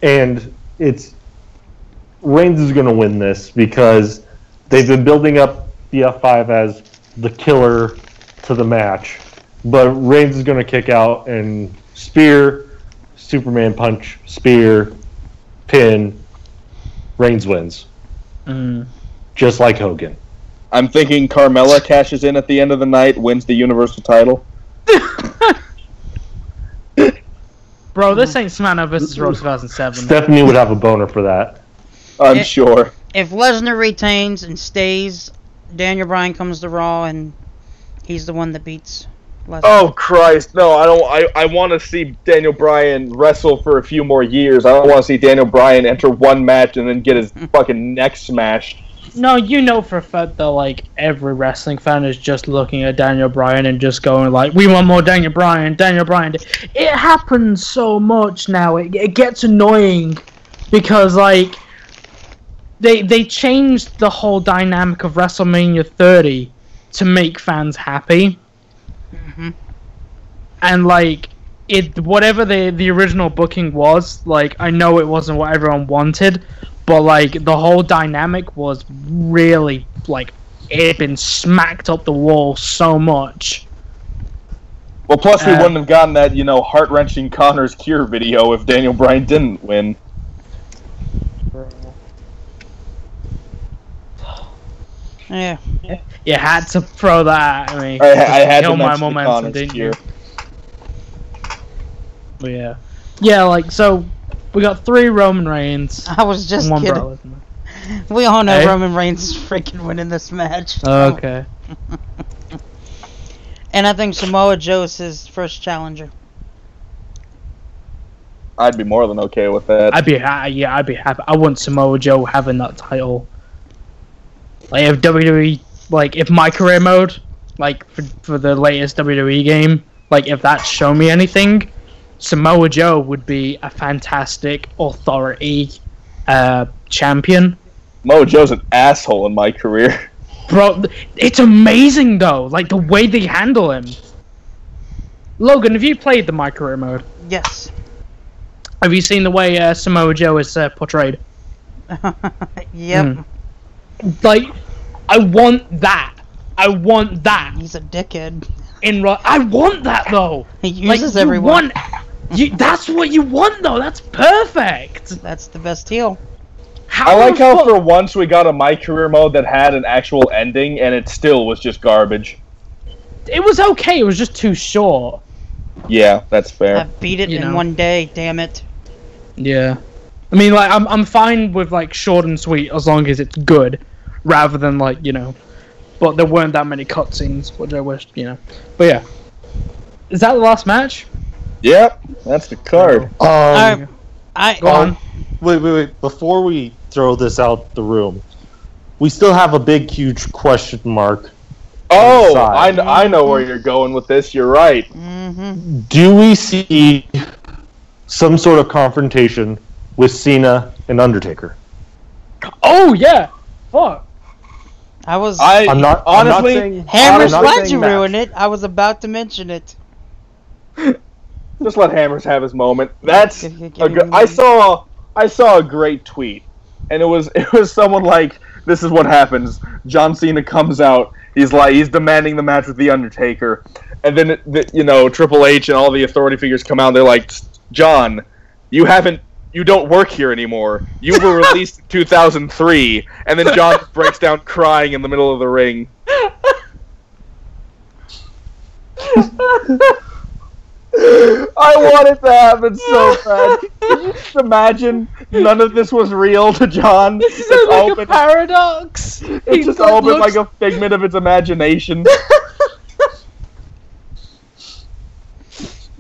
And Reigns is going to win this because they've been building up the F5 as the killer to the match. but Reigns is going to kick out and spear, Superman punch, spear, pin, Reigns wins. Just like Hogan. I'm thinking Carmella cashes in at the end of the night, wins the Universal title. Bro, this ain't SmackDown vs. Raw 2007. Stephanie would have a boner for that. I'm sure. If Lesnar retains and stays, Daniel Bryan comes to Raw and he's the one that beats Lesnar. Oh Christ, no! I don't. I want to see Daniel Bryan wrestle for a few more years. I don't want to see Daniel Bryan enter one match and then get his fucking neck smashed. No, you know for a fact that like every wrestling fan is just looking at Daniel Bryan and just going like, "We want more Daniel Bryan, Daniel Bryan." It happens so much now. It gets annoying because like they changed the whole dynamic of WrestleMania 30 to make fans happy, and like whatever the original booking was, like I know it wasn't what everyone wanted. But, like, the whole dynamic was really, like, it had been smacked up the wall so much. Well, plus we wouldn't have gotten that, heart-wrenching Connor's Cure video if Daniel Bryan didn't win. Yeah. You had to throw that at me. I had to Kill my mention momentum, Connor's didn't Cure. you? But yeah. Yeah, like, so, we got 3 Roman Reigns. I was just and 1 kidding. Brock Lesnar. We all know Hey? Roman Reigns is freaking winning this match. Okay. And I think Samoa Joe is his first challenger. I'd be more than okay with that. I'd be happy. I want Samoa Joe having that title. Like, if WWE, like, if my career mode, like, for the latest WWE game, like, if that's shown me anything, Samoa Joe would be a fantastic authority champion. Samoa Joe's an asshole in my career. Bro, it's amazing though, like the way they handle him. Logan, have you played the My Career mode? Yes. Have you seen the way Samoa Joe is portrayed? Yep. Like, I want that. I want that. He's a dickhead. I want that though. He uses you everyone. That's what you want though. That's perfect. That's the best heel. I like how for once we got a My Career mode that had an actual ending, and it still was just garbage. It was okay. It was just too short. Yeah, that's I fair. beat it You in know. one day. Damn it. Yeah. I mean, like, I'm fine with like short and sweet as long as it's good, rather than like But there weren't that many cutscenes, which I wished, But yeah. Is that the last match? Yep, that's the card. Go on. Wait. Before we throw this out the room, we still have a big, huge question mark. Oh, Side. I know where you're going with this. You're right. Do we see some sort of confrontation with Cena and Undertaker? Oh yeah. Fuck. I'm not honestly. saying, Hammers, I'm not why'd saying you match. ruin it? I was about to mention it. Just let Hammers have his moment. That's Get a him. I saw a great tweet, and it was someone like, "This is what happens." John Cena comes out. He's demanding the match with the Undertaker, and then Triple H and all the authority figures come out. And they're like, "John, you don't work here anymore. You were released in 2003." And then John breaks down crying in the middle of the ring. I want it to happen so bad. Can you just imagine none of this was real to John? This is like a paradox. It's just all been like a figment of its imagination.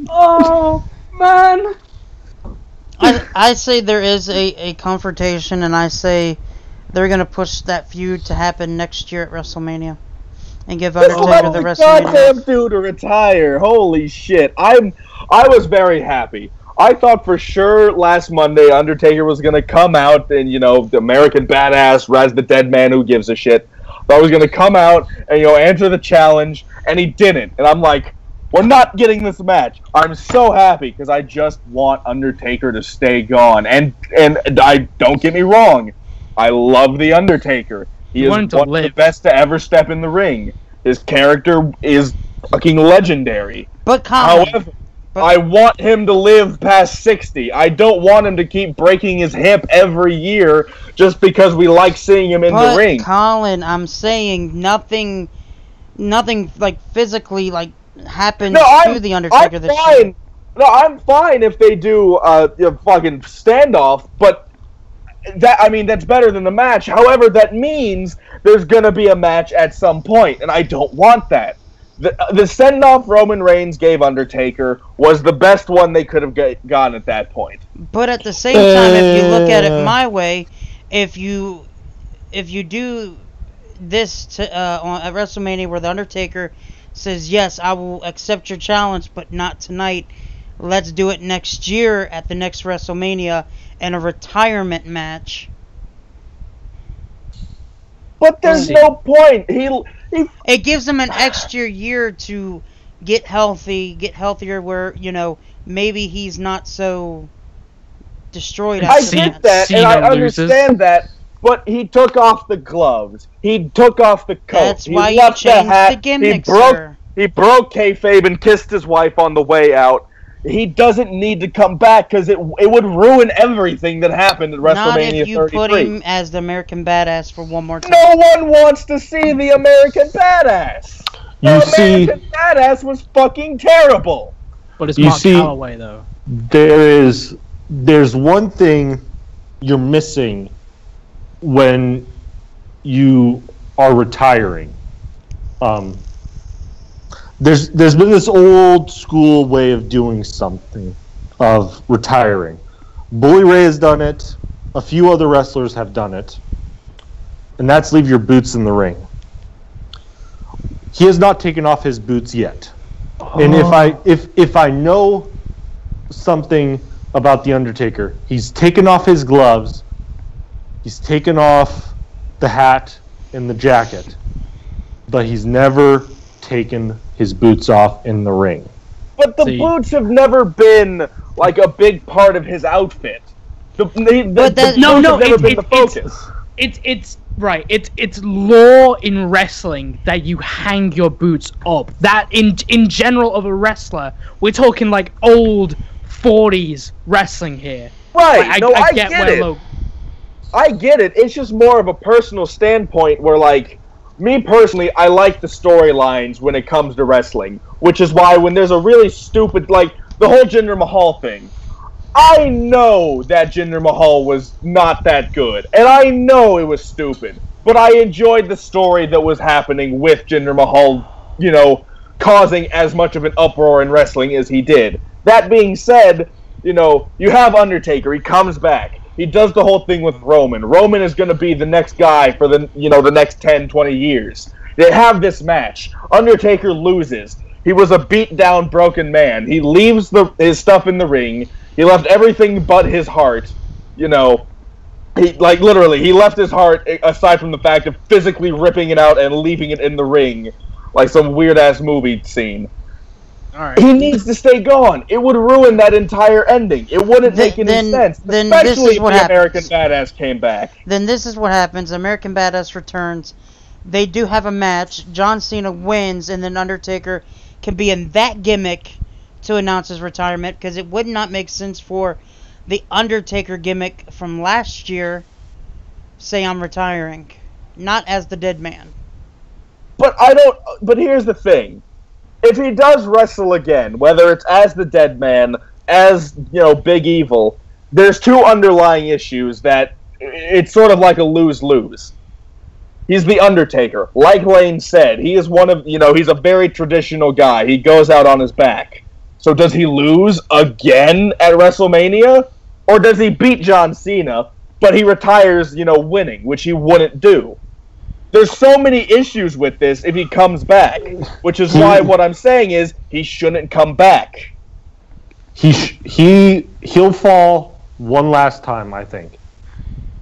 Oh man. I say there is a confrontation, and I say they're gonna push that feud to happen next year at WrestleMania, and give Just let Undertaker the the WrestleMania. goddamn dude retire. Holy shit. I was very happy. I thought for sure last Monday Undertaker was going to come out and, the American badass, Raz the Dead Man, who gives a shit. Thought he was going to come out and, answer the challenge, and he didn't. And I'm like, we're not getting this match. I'm so happy because I just want Undertaker to stay gone. And I don't get me wrong. I love the Undertaker. He is one of the best to ever step in the ring. His character is fucking legendary. But Colin, However, I want him to live past 60. I don't want him to keep breaking his hip every year just because we like seeing him in the ring. Colin, I'm saying nothing like physically like happens to the Undertaker this year. No, I'm fine if they do a fucking standoff, but that's better than the match. However, that means there's gonna be a match at some point, and I don't want that. The send-off Roman Reigns gave Undertaker was the best one they could have gotten at that point. But at the same time, if you look at it my way, if you do this at WrestleMania where the Undertaker says, yes, I will accept your challenge, but not tonight. Let's do it next year at the next WrestleMania in a retirement match. But there's no point. It gives him an extra year to get healthier where, maybe he's not so destroyed. I get that, and I understand that, but he took off the gloves. He took off the coat. That's why you changed the gimmick, sir. He broke kayfabe and kissed his wife on the way out. He doesn't need to come back because it would ruin everything that happened at WrestleMania 33. Not if you put him as the American Badass for one more time. No one wants to see the American Badass. American Badass was fucking terrible. But it's Mark Calloway, though. There's one thing you're missing when you are retiring. There's been this old school way of doing something, of retiring. Bully Ray has done it. A few other wrestlers have done it. And that's leave your boots in the ring. He has not taken off his boots yet. And if I know something about The Undertaker, he's taken off his gloves, he's taken off the hat and the jacket, but he's never taken his boots off in the ring. But the boots have never been like a big part of his outfit. It's right. It's law in wrestling that you hang your boots up. That in general of a wrestler, we're talking like old 40s wrestling here. Right. Like, I get it. I get it. It's just more of a personal standpoint where, like, me personally, I like the storylines when it comes to wrestling, which is why when there's a really stupid, like, the whole Jinder Mahal thing, I know that Jinder Mahal was not that good, and I know it was stupid, but I enjoyed the story that was happening with Jinder Mahal, causing as much of an uproar in wrestling as he did. That being said, you have Undertaker, he comes back. He does the whole thing with Roman. Roman is going to be the next guy for the next 10, 20 years. They have this match. Undertaker loses. He was a beat-down, broken man. He leaves his stuff in the ring. He left everything but his heart. He left his heart aside from the fact of physically ripping it out and leaving it in the ring like some weird-ass movie scene. Right. He needs to stay gone. It would ruin that entire ending. It wouldn't make any sense. Especially if the American Badass came back. Then this is what happens. American Badass returns. They do have a match. John Cena wins, and then Undertaker can be in that gimmick to announce his retirement, because it would not make sense for the Undertaker gimmick from last year say I'm retiring. Not as the dead man. But here's the thing. If he does wrestle again, whether it's as the dead man, as, Big Evil, there's two underlying issues that it's sort of like a lose-lose. He's the Undertaker. Like Lane said, he is he's a very traditional guy. He goes out on his back. So does he lose again at WrestleMania? Or does he beat John Cena, but he retires, winning, which he wouldn't do? There's so many issues with this if he comes back, which is why what I'm saying is he shouldn't come back. He'll fall one last time, I think.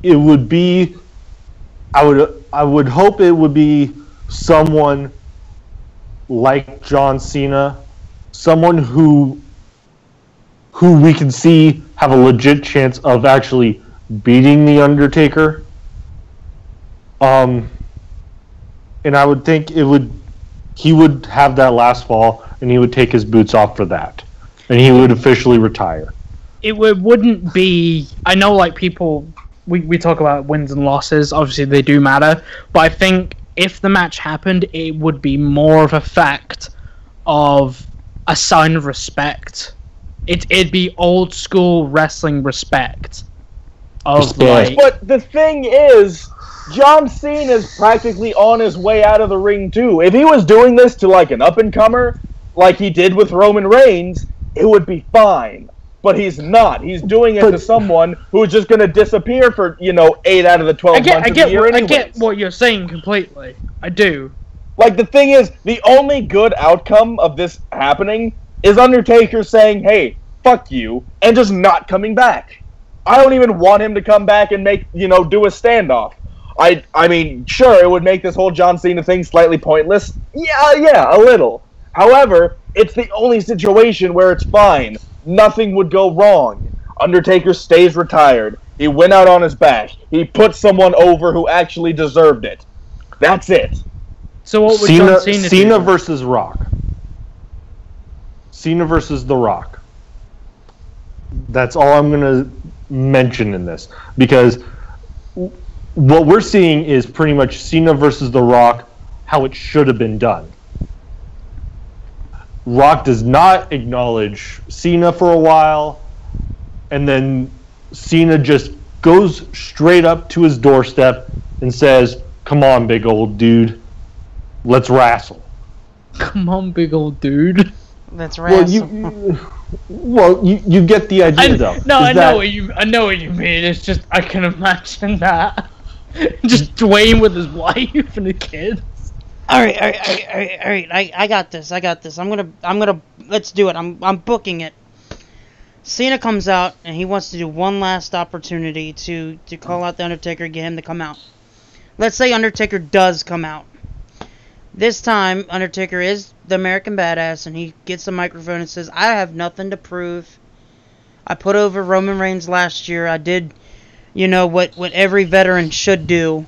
It would be, I would hope it would be someone like John Cena, someone who we can see have a legit chance of actually beating The Undertaker. And I would think it would he would have that last fall, and he would take his boots off for that, and he would officially retire. It wouldn't be. I know, like, people. We talk about wins and losses. Obviously, they do matter. But I think if the match happened, it would be more of a fact of a sign of respect. It'd be old school wrestling respect. Of like. But the thing is, John Cena is practically on his way out of the ring too. If he was doing this to like an up and comer, like he did with Roman Reigns, it would be fine. But he's not. He's doing it to someone who's just going to disappear for 8 out of the 12 months of the year anyways. I get what you're saying completely. I do. Like, the thing is, the only good outcome of this happening is Undertaker saying, "Hey, fuck you," and just not coming back. I don't even want him to come back and do a standoff. I mean, sure, it would make this whole John Cena thing slightly pointless. Yeah, a little. However, it's the only situation where it's fine. Nothing would go wrong. Undertaker stays retired. He went out on his back. He put someone over who actually deserved it. That's it. So what would John Cena do? Cena versus Rock. Cena versus The Rock. That's all I'm going to mention in this. Because what we're seeing is pretty much Cena versus The Rock, how it should have been done. Rock does not acknowledge Cena for a while, and then Cena just goes straight up to his doorstep and says, "Come on, big old dude, let's wrestle." Come on, big old dude. Let's wrestle. You get the idea, though. No, I know what you mean. It's just I can imagine that. Just Dwayne with his wife and the kids. All right. I got this. I'm gonna. Let's do it. I'm booking it. Cena comes out and he wants to do one last opportunity to call out the Undertaker, get him to come out. Let's say Undertaker does come out. This time, Undertaker is the American Badass, and he gets the microphone and says, "I have nothing to prove. I put over Roman Reigns last year. I did, what every veteran should do.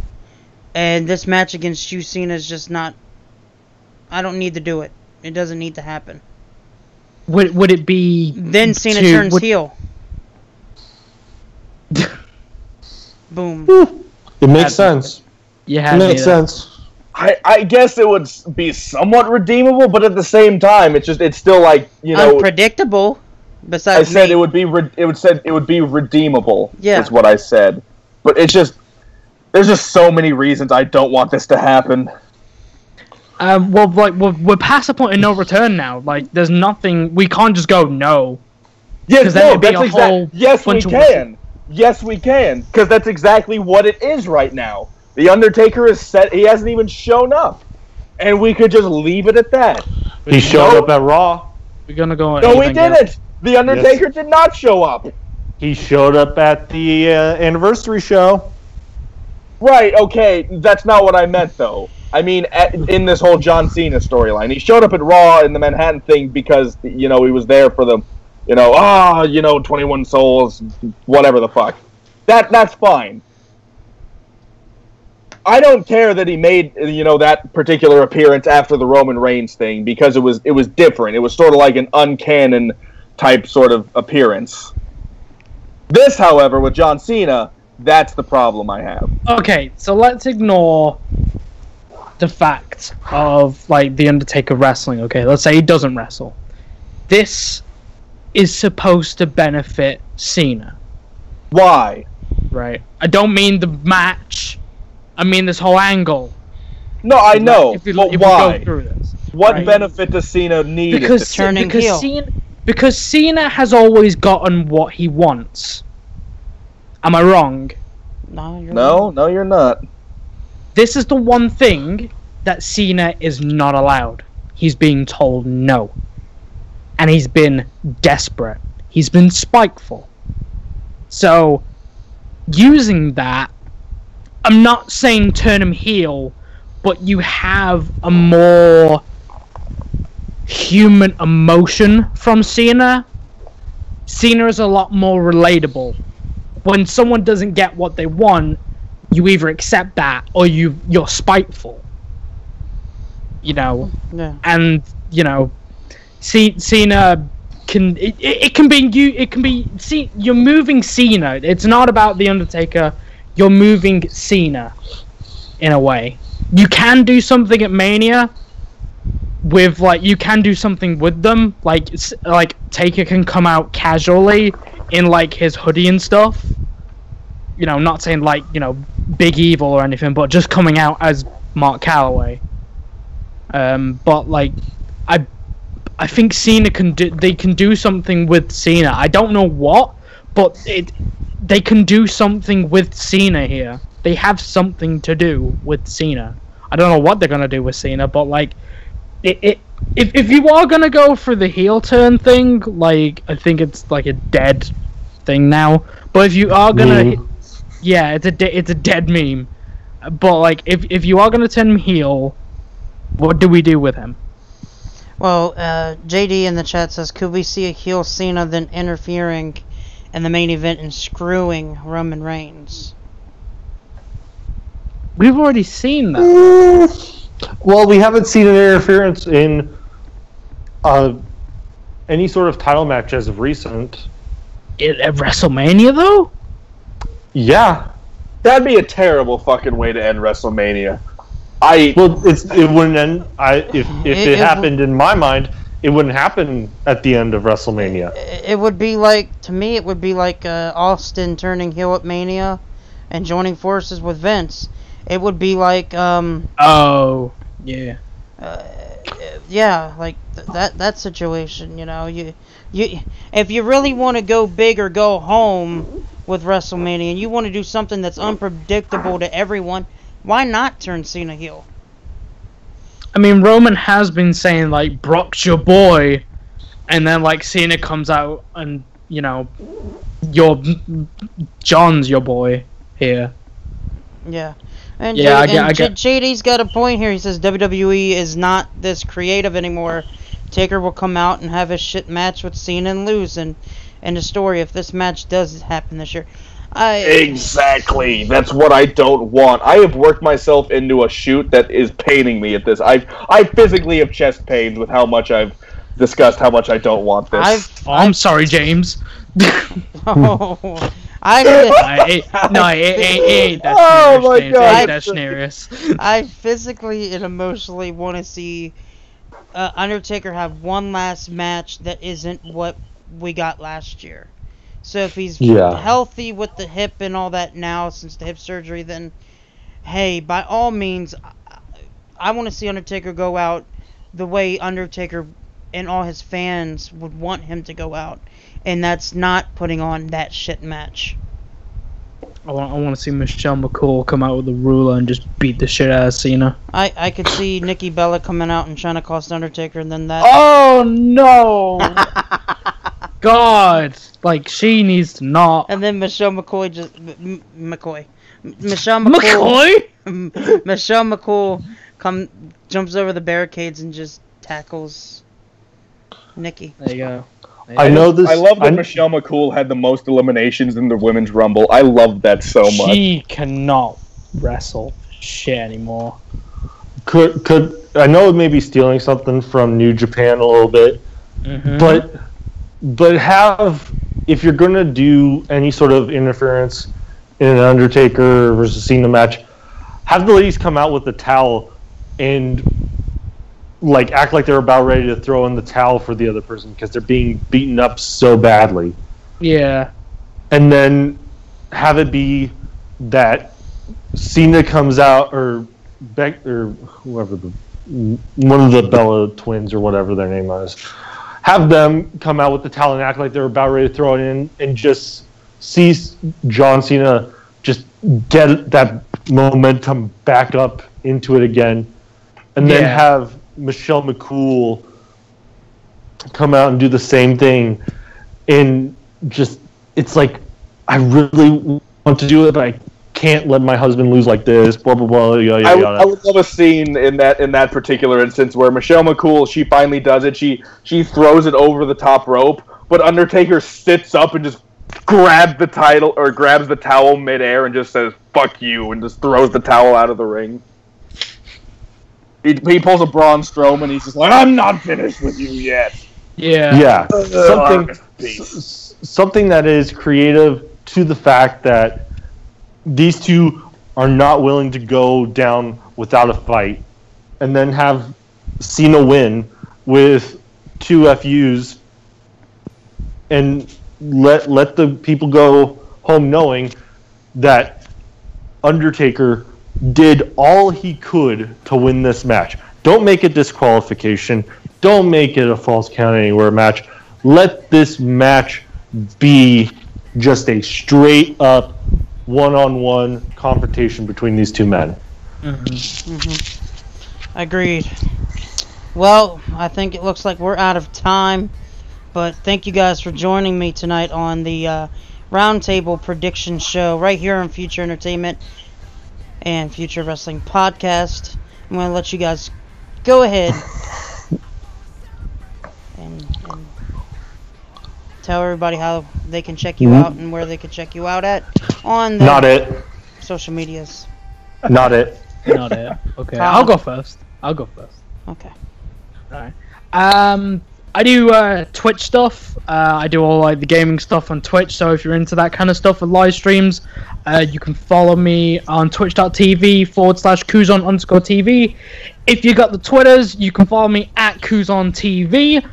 And this match against you, Cena, is just not... I don't need to do it. It doesn't need to happen." Would it be... Then Cena turns heel. Boom. It makes sense. Yeah, it makes sense. I guess it would be somewhat redeemable, but at the same time, it's still like, unpredictable. Besides, I said it would be redeemable. Yeah, is what I said. But it's just... There's just so many reasons I don't want this to happen. We're past the point of no return now. Like, there's nothing... We can't just go, no. Yes, no, that's exactly... Yes, we can. Yes, we can. Because that's exactly what it is right now. The Undertaker is set... He hasn't even shown up. And we could just leave it at that. He showed up at Raw. We're gonna go... No, he didn't! The Undertaker did not show up! He showed up at the anniversary show. Right, okay, that's not what I meant, though. I mean, in this whole John Cena storyline. He showed up at Raw in the Manhattan thing because, he was there for the, 21 Souls, whatever the fuck. That's fine. I don't care that he made, that particular appearance after the Roman Reigns thing, because it was different. It was sort of like an uncanon type sort of appearance. This, however, with John Cena... That's the problem I have. Okay, so let's ignore the fact of, like, the Undertaker wrestling. Okay, let's say he doesn't wrestle. This is supposed to benefit Cena. Why? Right. I don't mean the match. I mean this whole angle. No, I know. If but we why? go through this, what benefit does Cena need? Because Cena has always gotten what he wants. Am I wrong? No, you're not. This is the one thing that Cena is not allowed. He's being told no. And he's been desperate. He's been spiteful. So, using that, I'm not saying turn him heel, but you have a more human emotion from Cena. Cena is a lot more relatable. When someone doesn't get what they want, you either accept that or you're spiteful. you know, Yeah. and you know, Cena can it can be you're moving Cena. It's not about the Undertaker. You're moving Cena in a way. You can do something at Mania with you can do something with them. Like Taker can come out casually in his hoodie and stuff. You know, not saying Big Evil or anything, but just coming out as Mark Calloway. But I think Cena they can do something with Cena. I don't know what, but they can do something with Cena here. They have something to do with Cena. I don't know what they're gonna do with Cena, but if you are gonna go for the heel turn thing, I think it's a dead thing now. But if you are gonna, yeah, it's a dead meme. But if you are gonna turn him heel, what do we do with him? Well, JD in the chat says, could we see a heel Cena then interfering in the main event and screwing Roman Reigns? We've already seen that. Well, we haven't seen an interference in any sort of title match as of recent. At WrestleMania, though? Yeah. That'd be a terrible fucking way to end WrestleMania. It wouldn't end. If it happened in my mind, it wouldn't happen at the end of WrestleMania. It would be to me, it would be Austin turning heel at Mania and joining forces with Vince. It would be oh, yeah. Yeah, that situation, you know. You if you really want to go big or go home with WrestleMania and you want to do something that's unpredictable to everyone, why not turn Cena heel? I mean, Roman has been saying, Brock's your boy, and then, Cena comes out and, you know, John's your boy here. Yeah. And, yeah, JD's got a point here. He says WWE is not this creative anymore. Taker will come out and have a shit match with Cena and lose, and the story if this match does happen this year. Exactly. That's what I don't want. I have worked myself into a shoot that is paining me at this. I physically have chest pains with how much I've discussed how much I don't want this. I'm sorry, James. Oh, it ain't that serious. I physically and emotionally want to see Undertaker have one last match that isn't what we got last year. So if he's healthy with the hip and all that now since the hip surgery, then hey, by all means, I want to see Undertaker go out the way Undertaker and all his fans would want him to go out. And that's not putting on that shit match. I want to see Michelle McCool come out with a ruler and just beat the shit out of Cena. I could see Nikki Bella coming out and trying to cost Undertaker, and then that. Oh no! God, she needs to not. And then Michelle McCoy Michelle McCool jumps over the barricades and just tackles Nikki. There you go. I know this. I love that Michelle McCool had the most eliminations in the Women's Rumble. I love that so much. She cannot wrestle shit anymore. Could I know it may be stealing something from New Japan a little bit, but if you're gonna do any sort of interference in an Undertaker versus Cena match, have the ladies come out with the towel and act like they're about ready to throw in the towel for the other person because they're being beaten up so badly. Yeah. And then have it be that Cena comes out or whoever one of the Bella twins or whatever their name is, have them come out with the towel and act like they're about ready to throw it in, and just see John Cena just get that momentum back up into it again, and then have Michelle McCool come out and do the same thing, and just it's I really want to do it, but I can't let my husband lose like this. Blah blah blah. Yada, yada, yada. I would love a scene in that particular instance where Michelle McCool, she finally does it. She throws it over the top rope, but Undertaker sits up and just grabs the towel midair and just says "fuck you" and just throws the towel out of the ring. He pulls a Braun Strowman. He's just like, I'm not finished with you yet. Yeah. Yeah, something that is creative to the fact that these two are not willing to go down without a fight, and then have Cena win with 2 FUs, and let the people go home knowing that Undertaker did all he could to win this match. Don't make it disqualification. Don't make it a false count anywhere match. Let this match be just a straight up one-on-one confrontation between these two men. Agreed. Well, I think it looks like we're out of time, but thank you guys for joining me tonight on the Roundtable Predictions Show right here on Future Entertainment and Future Wrestling Podcast. I'm going to let you guys go ahead and tell everybody how they can check you out and where they can check you out at on the Not it. social medias. Not it. Not it. Okay, I'll go first. Okay. Alright. I do Twitch stuff. I do all like the gaming stuff on Twitch, so if you're into that kind of stuff with live streams, you can follow me on twitch.tv/Kuzon_TV. If you got the Twitters, you can follow me at KuzonTV.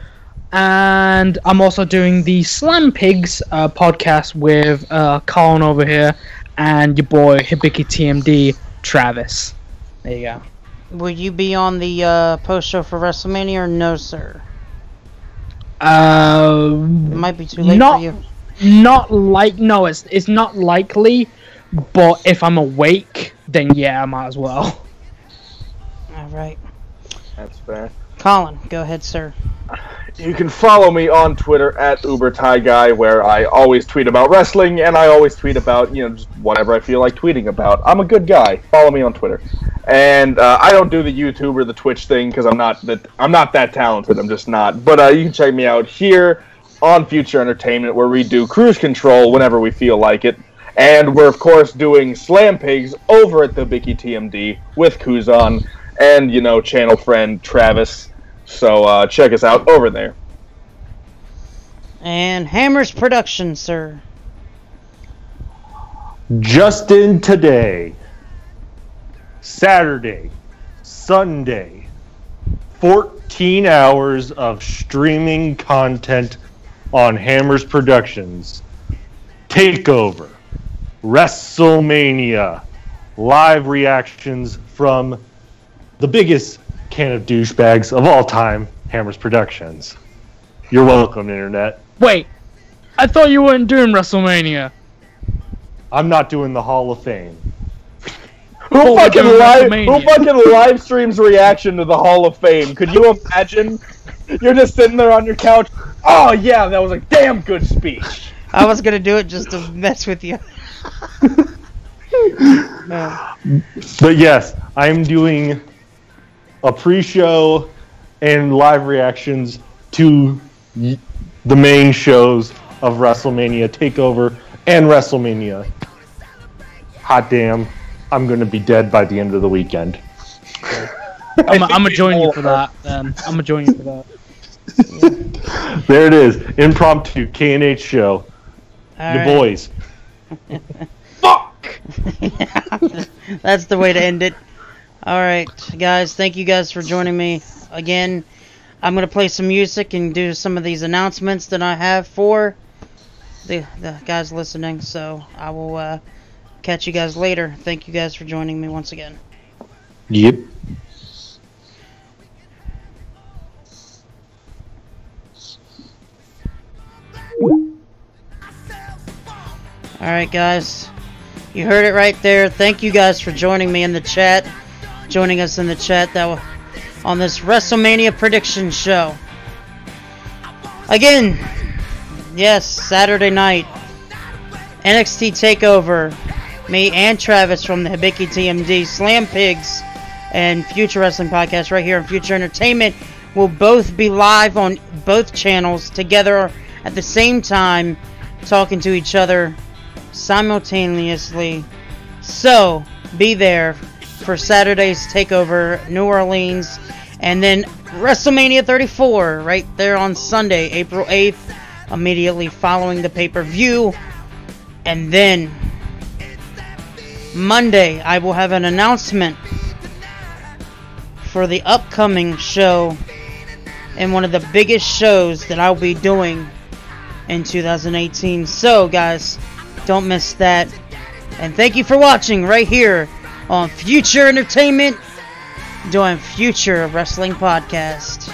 And I'm also doing the Slam Pigs podcast with Colin over here and your boy Hibiki TMD Travis. There you go. Will you be on the post show for WrestleMania or no, sir? It might be too late for you. No, it's not likely, but if I'm awake, then yeah, I might as well. Alright. That's fair. Colin, go ahead, sir. You can follow me on Twitter at UberTieGuy, where I always tweet about wrestling, and I always tweet about, just whatever I feel like tweeting about. I'm a good guy. Follow me on Twitter. And I don't do the YouTube or the Twitch thing because I'm not that talented. I'm just not. But you can check me out here on Future Entertainment, where we do Cruise Control whenever we feel like it. And we're, of course, doing Slam Pigs over at the Bicky TMD with Kuzon and, channel friend Travis. So check us out over there. And Hammer's Production, sir. Just in today, Saturday, Sunday, 14 hours of streaming content on Hammer's Productions. Takeover, WrestleMania, live reactions from the biggest can of douchebags of all time, Hammer's Productions. You're welcome, Internet. Wait, I thought you weren't doing WrestleMania. I'm not doing the Hall of Fame. Who fucking live streams reaction to the Hall of Fame? Could you imagine? You're just sitting there on your couch. Oh yeah, that was a damn good speech. I was gonna do it just to mess with you. But yes, I'm doing a pre-show and live reactions to the main shows of WrestleMania TakeOver and WrestleMania. Hot damn, I'm going to be dead by the end of the weekend. I'm gonna join you for that. Then I'm gonna join you for that. There it is, impromptu K&H show. All the right. boys. Fuck! That's the way to end it. Alright, guys, thank you guys for joining me again. I'm going to play some music and do some of these announcements that I have for the guys listening. So I will catch you guys later. Thank you guys for joining me once again. Yep. Alright, guys. You heard it right there. Thank you guys for joining me in the chat. Joining us in the chat on this WrestleMania Predictions Show. Again, yes, Saturday night, NXT TakeOver. Me and Travis from the Hibiki TMD, Slam Pigs, and Future Wrestling Podcast right here on Future Entertainment will both be live on both channels together at the same time, talking to each other simultaneously. So, be there for Saturday's TakeOver New Orleans. And then WrestleMania 34 right there on Sunday, April 8th, immediately following the pay-per-view. And then Monday, I will have an announcement for the upcoming show and one of the biggest shows that I'll be doing in 2018. So, guys, don't miss that. And thank you for watching right here on Future Entertainment, doing Future Wrestling Podcast.